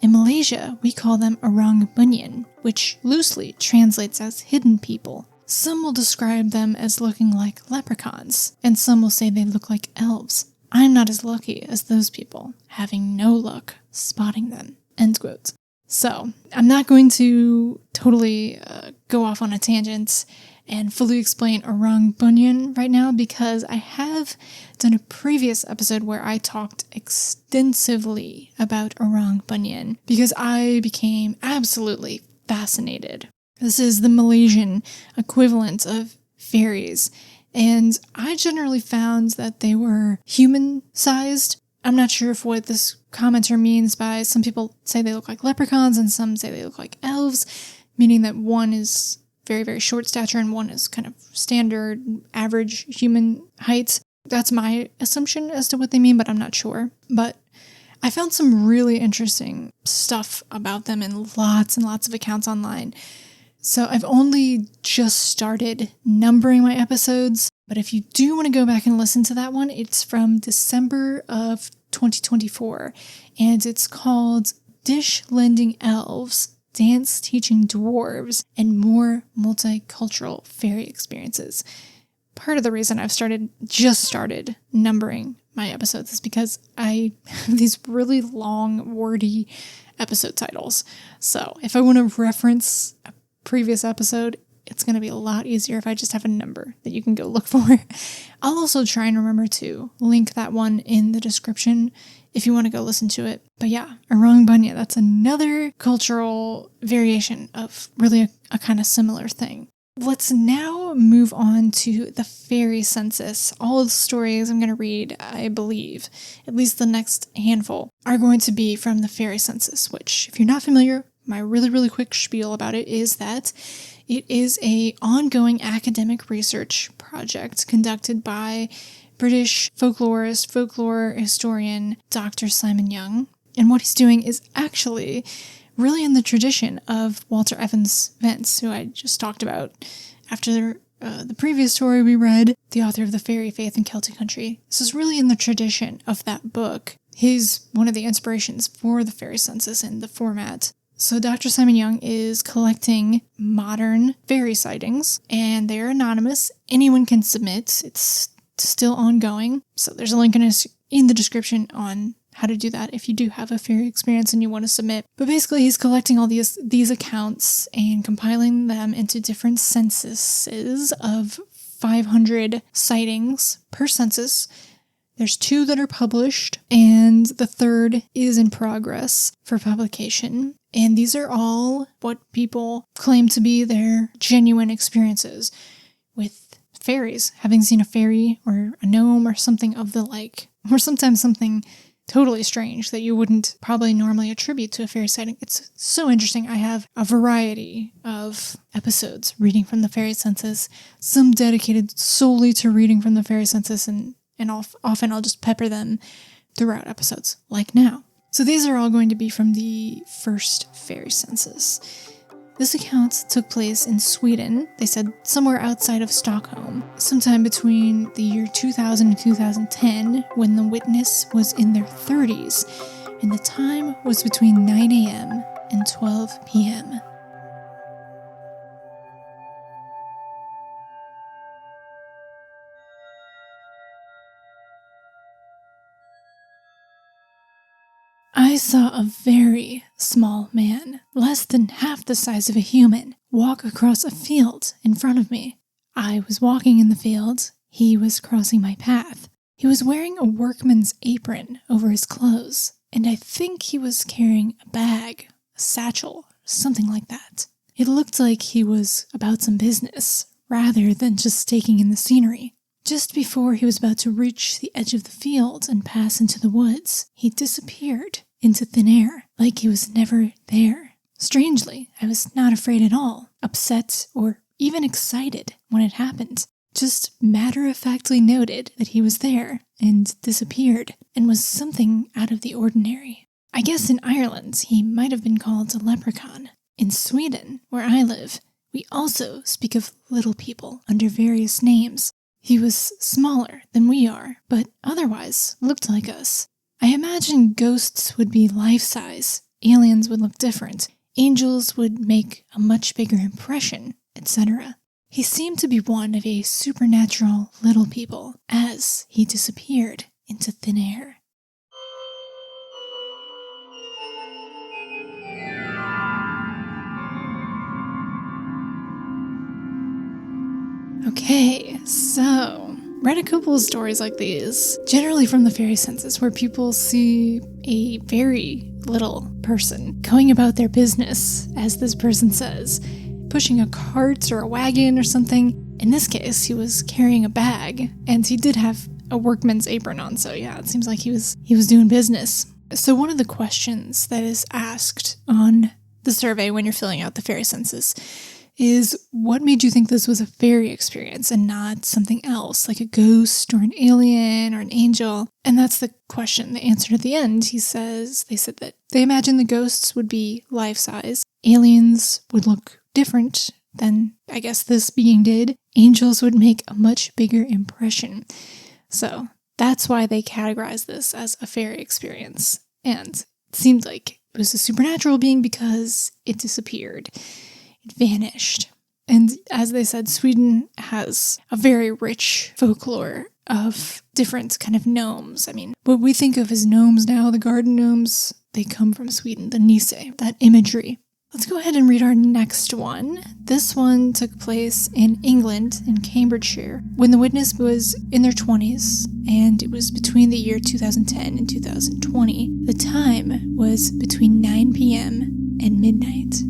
In Malaysia, we call them orang bunyan, which loosely translates as hidden people. Some will describe them as looking like leprechauns, and some will say they look like elves. I'm not as lucky as those people, having no luck spotting them." End quote. So, I'm not going to totally go off on a tangent and fully explain orang bunyan right now because I have done a previous episode where I talked extensively about orang bunyan because I became absolutely fascinated. This is the Malaysian equivalent of fairies, and I generally found that they were human-sized. I'm not sure if what this commenter means by some people say they look like leprechauns and some say they look like elves, meaning that one is very, very short stature and one is kind of standard, average human height. That's my assumption as to what they mean, but I'm not sure. But I found some really interesting stuff about them in lots and lots of accounts online. So I've only just started numbering my episodes, but if you do want to go back and listen to that one, it's from December of 2024, and it's called Dish Lending Elves, Dance Teaching Dwarves, and More Multicultural Fairy Experiences. Part of the reason I've just started numbering my episodes is because I have these really long, wordy episode titles. So if I want to reference a previous episode, it's going to be a lot easier if I just have a number that you can go look for. I'll also try and remember to link that one in the description if you want to go listen to it. But yeah, orang bunyan, that's another cultural variation of really a kind of similar thing. Let's now move on to the Fairy Census. All of the stories I'm going to read, I believe, at least the next handful, are going to be from the Fairy Census, which, if you're not familiar, my really, really quick spiel about it is that it is an ongoing academic research project conducted by British folklorist, folklore historian, Dr. Simon Young. And what he's doing is actually really in the tradition of Walter Evans Wentz, who I just talked about after the previous story we read, the author of The Fairy Faith in Celtic Country. This is really in the tradition of that book. He's one of the inspirations for the Fairy Census and the format. So Dr. Simon Young is collecting modern fairy sightings, and they're anonymous. Anyone can submit. It's still ongoing. So there's a link in the description on how to do that if you do have a fairy experience and you want to submit. But basically, he's collecting all these accounts and compiling them into different censuses of 500 sightings per census. There's 2 that are published, and the 3rd is in progress for publication. And these are all what people claim to be their genuine experiences with fairies, having seen a fairy or a gnome or something of the like, or sometimes something totally strange that you wouldn't probably normally attribute to a fairy sighting. It's so interesting. I have a variety of episodes reading from the Fairy Census, some dedicated solely to reading from the Fairy Census, and often I'll just pepper them throughout episodes, like now. So these are all going to be from the first Fairy Census. This account took place in Sweden, they said somewhere outside of Stockholm, sometime between the year 2000 and 2010, when the witness was in their 30s, and the time was between 9 a.m. and 12 p.m. I saw a very small man, less than half the size of a human, walk across a field in front of me. I was walking in the field. He was crossing my path. He was wearing a workman's apron over his clothes, and I think he was carrying a bag, a satchel, something like that. It looked like he was about some business, rather than just taking in the scenery. Just before he was about to reach the edge of the field and pass into the woods, he disappeared into thin air, like he was never there. Strangely, I was not afraid at all, upset, or even excited when it happened. Just matter-of-factly noted that he was there and disappeared, and was something out of the ordinary. I guess in Ireland he might have been called a leprechaun. In Sweden, where I live, we also speak of little people under various names. He was smaller than we are, but otherwise looked like us. I imagine ghosts would be life-size, aliens would look different, angels would make a much bigger impression, etc. He seemed to be one of a supernatural little people as he disappeared into thin air. Okay, so read a couple of stories like these, generally from the Fairy Census, where people see a very little person going about their business, as this person says, pushing a cart or a wagon or something. In this case, he was carrying a bag, and he did have a workman's apron on, so yeah, it seems like he was doing business. So one of the questions that is asked on the survey when you're filling out the Fairy Census is, what made you think this was a fairy experience and not something else, like a ghost or an alien or an angel? And that's the question. The answer at the end, they said that they imagined the ghosts would be life-size, aliens would look different than, I guess, this being did, angels would make a much bigger impression. So that's why they categorize this as a fairy experience. And it seemed like it was a supernatural being because it disappeared. Vanished. And as they said, Sweden has a very rich folklore of different kind of gnomes. I mean, what we think of as gnomes now, the garden gnomes, they come from Sweden, the Nisse, that imagery. Let's go ahead and read our next one. This one took place in England, in Cambridgeshire, when the witness was in their 20s, and it was between the year 2010 and 2020. The time was between 9 p.m. and midnight.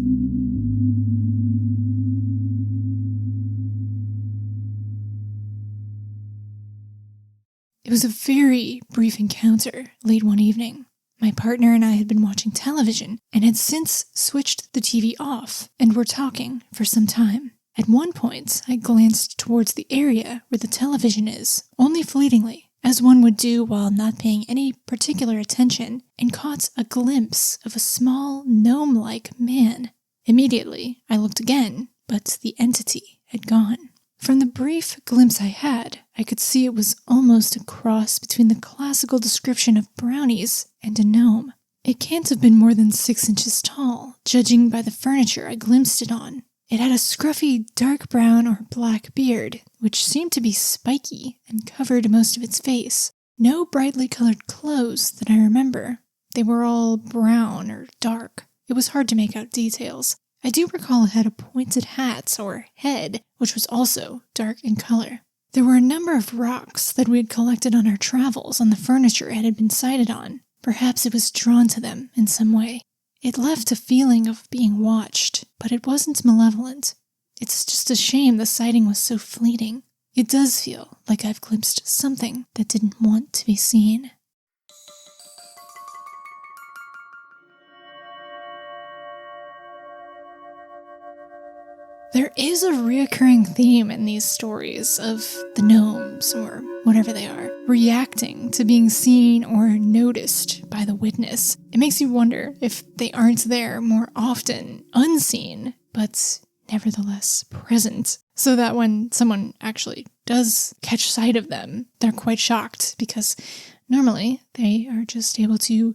It was a very brief encounter late one evening. My partner and I had been watching television and had since switched the TV off and were talking for some time. At one point, I glanced towards the area where the television is, only fleetingly, as one would do while not paying any particular attention, and caught a glimpse of a small gnome-like man. Immediately, I looked again, but the entity had gone. From the brief glimpse I had, I could see it was almost a cross between the classical description of brownies and a gnome. It can't have been more than 6 inches tall, judging by the furniture I glimpsed it on. It had a scruffy dark brown or black beard, which seemed to be spiky and covered most of its face. No brightly colored clothes that I remember. They were all brown or dark. It was hard to make out details. I do recall it had a pointed hat or head, which was also dark in color. There were a number of rocks that we had collected on our travels on the furniture it had been sighted on. Perhaps it was drawn to them in some way. It left a feeling of being watched, but it wasn't malevolent. It's just a shame the sighting was so fleeting. It does feel like I've glimpsed something that didn't want to be seen. There is a reoccurring theme in these stories of the gnomes, or whatever they are, reacting to being seen or noticed by the witness. It makes you wonder if they aren't there more often, unseen, but nevertheless present, so that when someone actually does catch sight of them, they're quite shocked, because normally they are just able to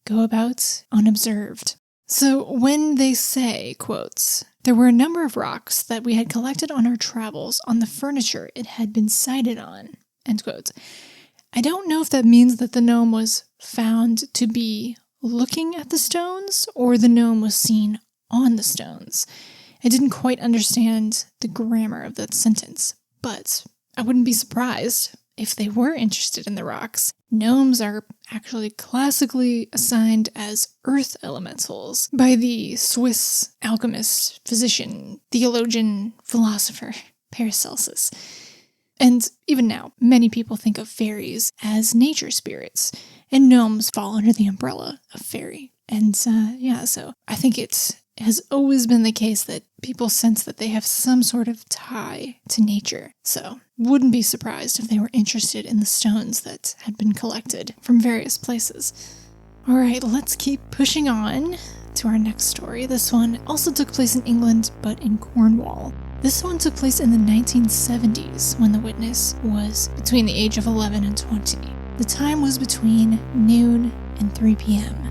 go about unobserved. So when they say, quotes, "There were a number of rocks that we had collected on our travels on the furniture it had been sighted on," end quote. I don't know if that means that the gnome was found to be looking at the stones or the gnome was seen on the stones. I didn't quite understand the grammar of that sentence, but I wouldn't be surprised if they were interested in the rocks. Gnomes are actually classically assigned as earth elementals by the Swiss alchemist, physician, theologian, philosopher Paracelsus. And even now, many people think of fairies as nature spirits, and gnomes fall under the umbrella of fairy. And so I think it has always been the case that people sense that they have some sort of tie to nature. So wouldn't be surprised if they were interested in the stones that had been collected from various places. All right, let's keep pushing on to our next story. This one also took place in England, but in Cornwall. This one took place in the 1970s when the witness was between the age of 11 and 20. The time was between noon and 3 p.m.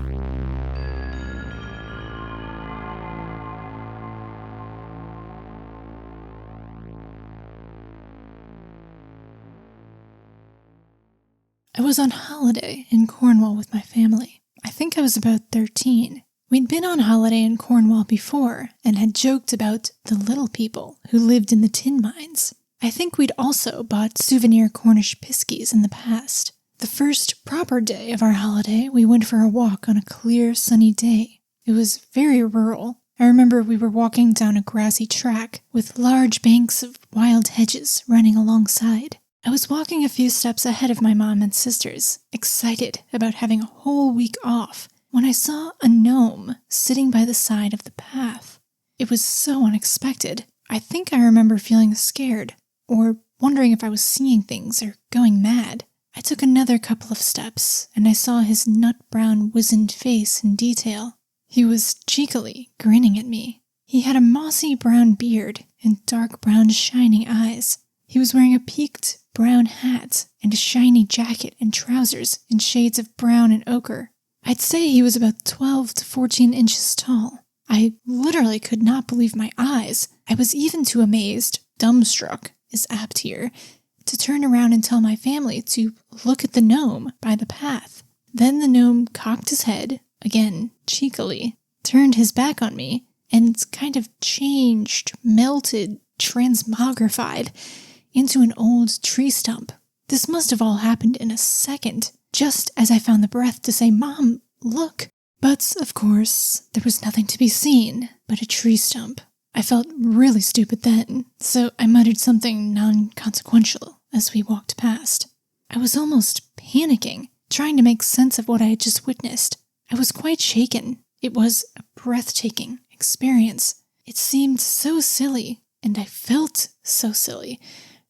I was on holiday in Cornwall with my family. I think I was about 13. We'd been on holiday in Cornwall before and had joked about the little people who lived in the tin mines. I think we'd also bought souvenir Cornish piskies in the past. The first proper day of our holiday, we went for a walk on a clear, sunny day. It was very rural. I remember we were walking down a grassy track with large banks of wild hedges running alongside. I was walking a few steps ahead of my mom and sisters, excited about having a whole week off, when I saw a gnome sitting by the side of the path. It was so unexpected. I think I remember feeling scared, or wondering if I was seeing things or going mad. I took another couple of steps, and I saw his nut-brown wizened face in detail. He was cheekily grinning at me. He had a mossy brown beard and dark brown shining eyes. He was wearing a peaked brown hat and a shiny jacket and trousers in shades of brown and ochre. I'd say he was about 12 to 14 inches tall. I literally could not believe my eyes. I was even too amazed, dumbstruck is apt here, to turn around and tell my family to look at the gnome by the path. Then the gnome cocked his head, again cheekily, turned his back on me, and kind of changed, melted, transmogrified into an old tree stump. This must have all happened in a second, just as I found the breath to say, "Mom, look." But, of course, there was nothing to be seen but a tree stump. I felt really stupid then, so I muttered something non-consequential as we walked past. I was almost panicking, trying to make sense of what I had just witnessed. I was quite shaken. It was a breathtaking experience. It seemed so silly and I felt so silly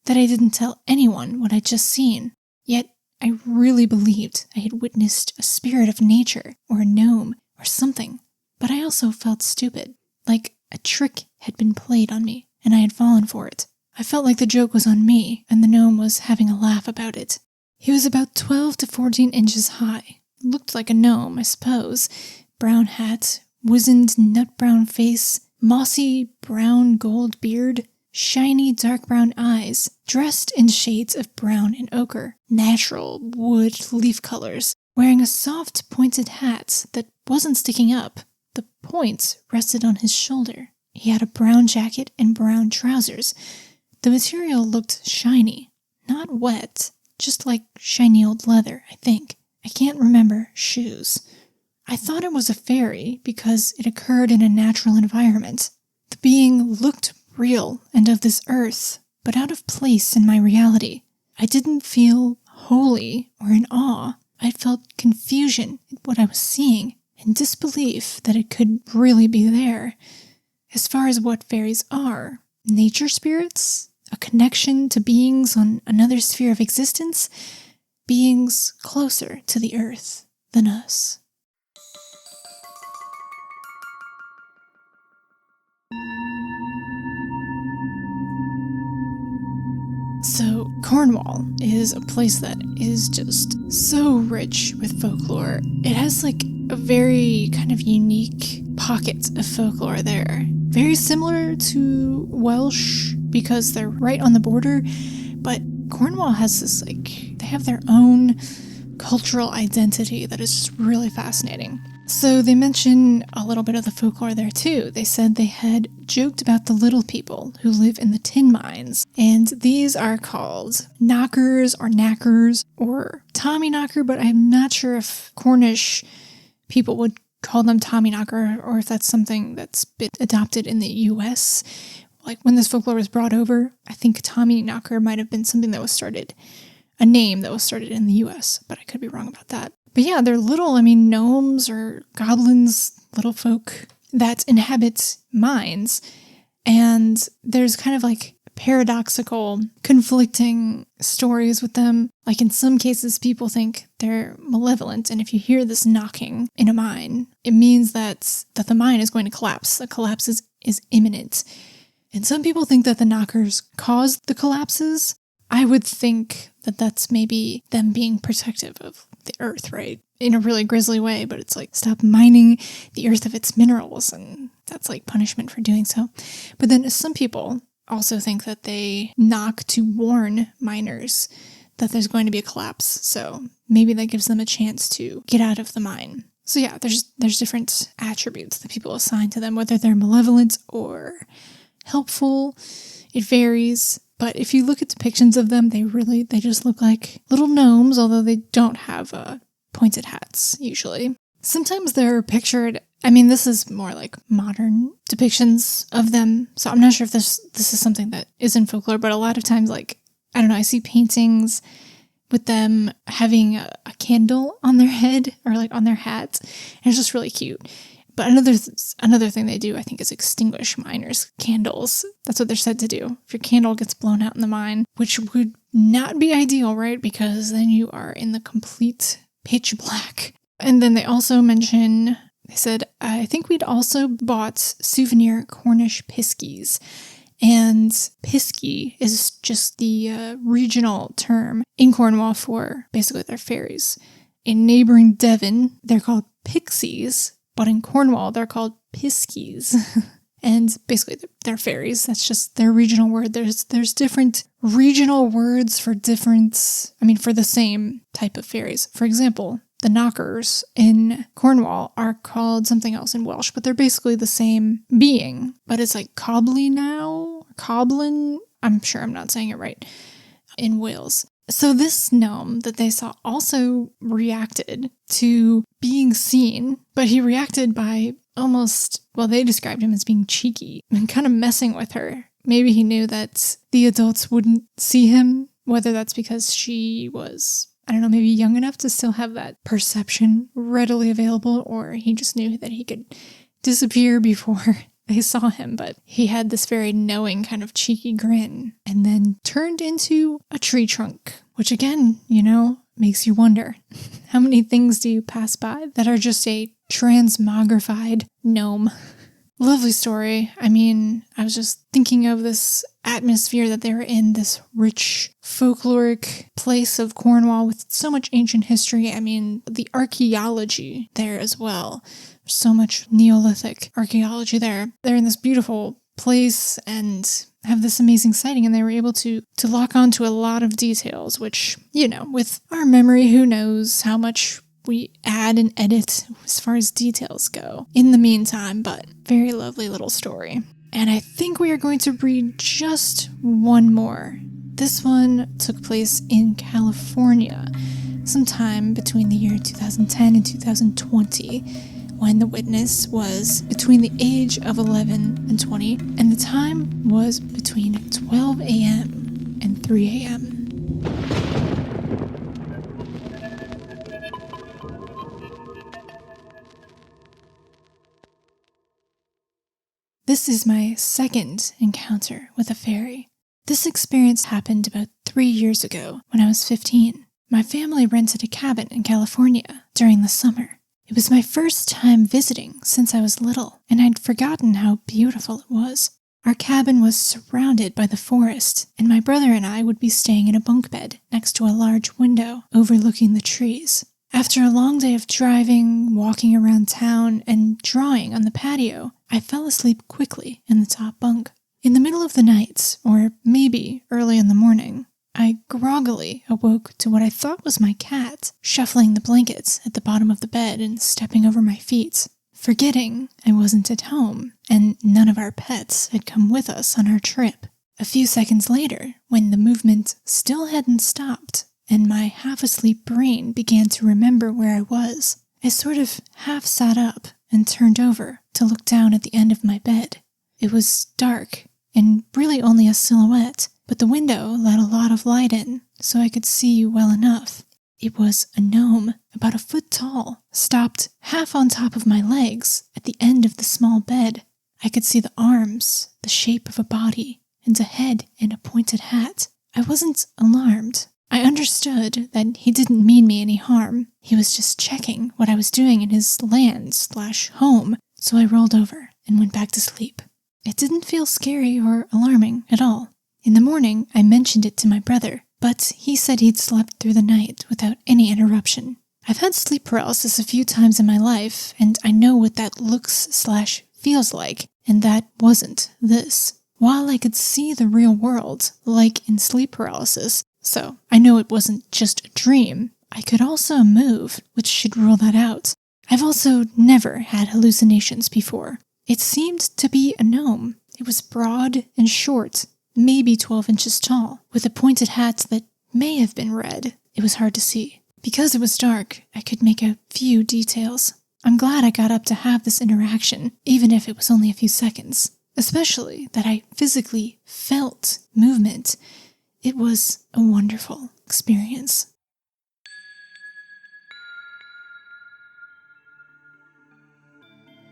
that I didn't tell anyone what I'd just seen. Yet I really believed I had witnessed a spirit of nature or a gnome or something. But I also felt stupid, like a trick had been played on me and I had fallen for it. I felt like the joke was on me and the gnome was having a laugh about it. He was about 12 to 14 inches high. Looked like a gnome, I suppose. Brown hat, wizened nut-brown face, mossy brown gold beard, shiny dark brown eyes, dressed in shades of brown and ochre, natural wood leaf colors, wearing a soft pointed hat that wasn't sticking up. The point rested on his shoulder. He had a brown jacket and brown trousers. The material looked shiny, not wet, just like shiny old leather, I think. I can't remember shoes. I thought it was a fairy because it occurred in a natural environment. The being looked real and of this earth, but out of place in my reality. I didn't feel holy or in awe. I felt confusion at what I was seeing and disbelief that it could really be there. As far as what fairies are, nature spirits, a connection to beings on another sphere of existence, beings closer to the earth than us. So, Cornwall is a place that is just so rich with folklore. It has like a very kind of unique pocket of folklore there. Very similar to Welsh because they're right on the border, but Cornwall has this they have their own cultural identity that is just really fascinating. So they mention a little bit of the folklore there too. They said they had joked about the little people who live in the tin mines, and these are called knockers or knackers or Tommy knocker, but I'm not sure if Cornish people would call them Tommy knocker or if that's something that's been adopted in the US. Like when this folklore was brought over, I think Tommy knocker might have been something that was started, a name that was started in the US, but I could be wrong about that. But yeah, they're little, gnomes or goblins, little folk that inhabit mines. And there's kind of like paradoxical, conflicting stories with them. Like in some cases, people think they're malevolent. And if you hear this knocking in a mine, it means that the mine is going to collapse. The collapse is imminent. And some people think that the knockers caused the collapses. I would think that that's maybe them being protective of the earth, right? In a really grisly way, but it's like, stop mining the earth of its minerals, and that's like punishment for doing so. But then some people also think that they knock to warn miners that there's going to be a collapse, so maybe that gives them a chance to get out of the mine. So yeah, there's different attributes that people assign to them, whether they're malevolent or helpful. It varies. But if you look at depictions of them, they just look like little gnomes, although they don't have pointed hats, usually. Sometimes they're pictured, this is more like modern depictions of them, so I'm not sure if this is something that is in folklore, but a lot of times, I see paintings with them having a candle on their head or on their hat, and it's just really cute. But another thing they do, I think, is extinguish miners' candles. That's what they're said to do. If your candle gets blown out in the mine, which would not be ideal, right? Because then you are in the complete pitch black. And then they also mention, they said, I think we'd also bought souvenir Cornish piskies. And piskie is just the regional term in Cornwall for basically their fairies. In neighboring Devon, they're called pixies. But in Cornwall, they're called piskies. And basically, they're fairies. That's just their regional word. There's different regional words for for the same type of fairies. For example, the knockers in Cornwall are called something else in Welsh, but they're basically the same being. But it's like Goblin now? Goblin? I'm sure I'm not saying it right. In Wales. So this gnome that they saw also reacted to being seen, but he reacted by they described him as being cheeky and kind of messing with her. Maybe he knew that the adults wouldn't see him, whether that's because she was, maybe young enough to still have that perception readily available, or he just knew that he could disappear before I saw him, but he had this very knowing kind of cheeky grin and then turned into a tree trunk, which again, makes you wonder, how many things do you pass by that are just a transmogrified gnome? Lovely story. I mean, I was just thinking of this atmosphere that they were in, this rich folkloric place of Cornwall with so much ancient history. I mean, the archaeology there as well. There's so much Neolithic archaeology there. They're in this beautiful place and have this amazing sighting, and they were able to lock on to a lot of details, which, with our memory, who knows how much we add and edit as far as details go in the meantime, but very lovely little story. And I think we are going to read just one more. This one took place in California, sometime between the year 2010 and 2020, when the witness was between the age of 11 and 20, and the time was between 12 a.m. and 3 a.m. This is my second encounter with a fairy. This experience happened about 3 years ago when I was 15. My family rented a cabin in California during the summer. It was my first time visiting since I was little, and I'd forgotten how beautiful it was. Our cabin was surrounded by the forest, and my brother and I would be staying in a bunk bed next to a large window overlooking the trees. After a long day of driving, walking around town, and drawing on the patio, I fell asleep quickly in the top bunk. In the middle of the night, or maybe early in the morning, I groggily awoke to what I thought was my cat, shuffling the blankets at the bottom of the bed and stepping over my feet, forgetting I wasn't at home, and none of our pets had come with us on our trip. A few seconds later, when the movement still hadn't stopped, and my half-asleep brain began to remember where I was, I sort of half sat up and turned over to look down at the end of my bed. It was dark, and really only a silhouette, but the window let a lot of light in, so I could see well enough. It was a gnome, about a foot tall, stopped half on top of my legs at the end of the small bed. I could see the arms, the shape of a body, and a head in a pointed hat. I wasn't alarmed. I understood that he didn't mean me any harm. He was just checking what I was doing in his land/home, so I rolled over and went back to sleep. It didn't feel scary or alarming at all. In the morning, I mentioned it to my brother, but he said he'd slept through the night without any interruption. I've had sleep paralysis a few times in my life, and I know what that looks/feels like, and that wasn't this. While I could see the real world, like in sleep paralysis, so I know it wasn't just a dream, I could also move, which should rule that out. I've also never had hallucinations before. It seemed to be a gnome. It was broad and short, maybe 12 inches tall, with a pointed hat that may have been red. It was hard to see. Because it was dark, I could make out few details. I'm glad I got up to have this interaction, even if it was only a few seconds. Especially that I physically felt movement. It was a wonderful experience.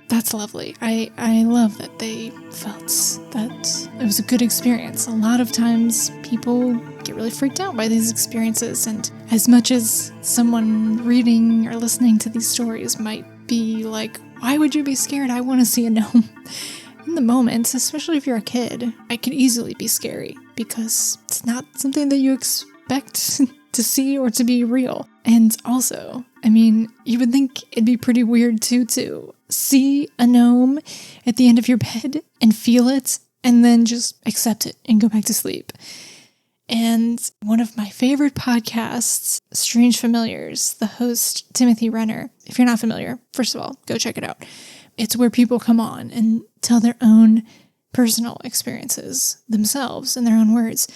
That's lovely. I love that they felt that it was a good experience. A lot of times people get really freaked out by these experiences, and as much as someone reading or listening to these stories might be like, why would you be scared? I want to see a gnome. In the moment, especially if you're a kid, it could easily be scary because it's not something that you expect to see or to be real. And also, I mean, you would think it'd be pretty weird to see a gnome at the end of your bed and feel it and then just accept it and go back to sleep. And one of my favorite podcasts, Strange Familiars, the host, Timothy Renner. If you're not familiar, first of all, go check it out. It's where people come on and tell their own personal experiences themselves in their own words.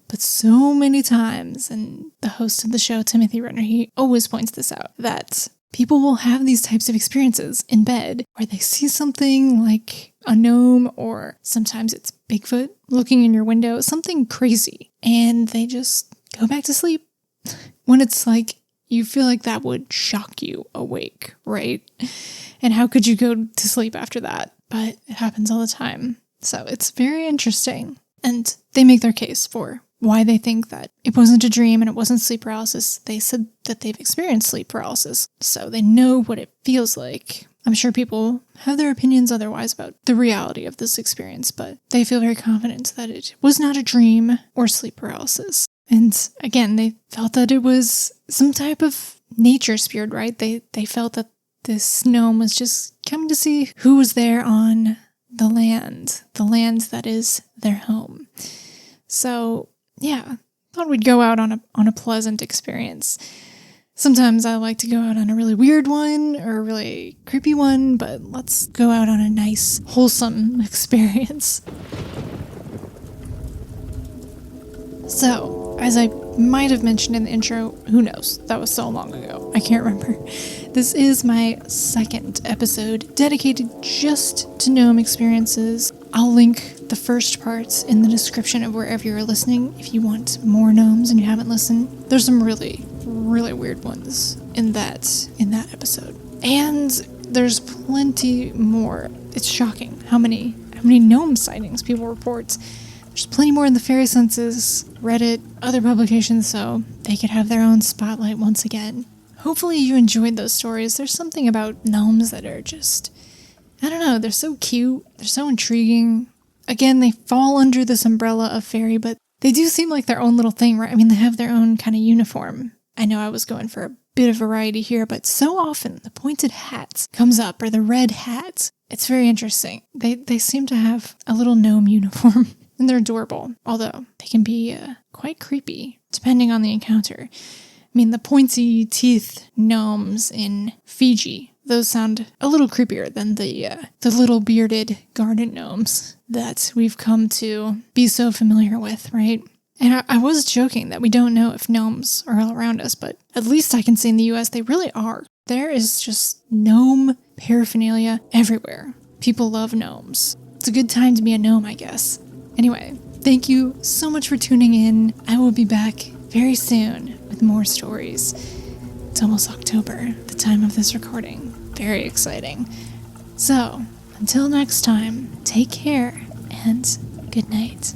But so many times, and the host of the show, Timothy Renner, he always points this out, that people will have these types of experiences in bed where they see something like a gnome, or sometimes it's Bigfoot looking in your window, something crazy, and they just go back to sleep. When it's like, you feel like that would shock you awake, right? And how could you go to sleep after that? but it happens all the time. So it's very interesting. And they make their case for why they think that it wasn't a dream and it wasn't sleep paralysis. They said that they've experienced sleep paralysis, so they know what it feels like. I'm sure people have their opinions otherwise about the reality of this experience, but they feel very confident that it was not a dream or sleep paralysis. And again, they felt that it was some type of nature spirit, right? They felt that this gnome was just coming to see who was there on the land that is their home. So yeah, thought we'd go out on a pleasant experience. Sometimes I like to go out on a really weird one or a really creepy one, but let's go out on a nice, wholesome experience. So, as I might have mentioned in the intro, who knows? That was so long ago. I can't remember. This is my second episode dedicated just to gnome experiences. I'll link the first parts in the description of wherever you're listening if you want more gnomes and you haven't listened. There's some really weird ones in that episode. And there's plenty more. It's shocking how many gnome sightings people report. There's plenty more in the Fairy Census, Reddit, other publications, so they could have their own spotlight once again. Hopefully you enjoyed those stories. There's something about gnomes that are just, I don't know, they're so cute, they're so intriguing. Again, they fall under this umbrella of fairy, but they do seem like their own little thing, right? I mean, they have their own kind of uniform. I know I was going for a bit of variety here, but so often the pointed hat comes up, or the red hat. It's very interesting. They seem to have a little gnome uniform. And they're adorable, although they can be quite creepy, depending on the encounter. I mean, the pointy teeth gnomes in Fiji, those sound a little creepier than the little bearded garden gnomes that we've come to be so familiar with, right? And I was joking that we don't know if gnomes are all around us, but at least I can say in the US they really are. There is just gnome paraphernalia everywhere. People love gnomes. It's a good time to be a gnome, I guess. Anyway, thank you so much for tuning in. I will be back very soon with more stories. It's almost October, the time of this recording. Very exciting. So, until next time, take care and good night.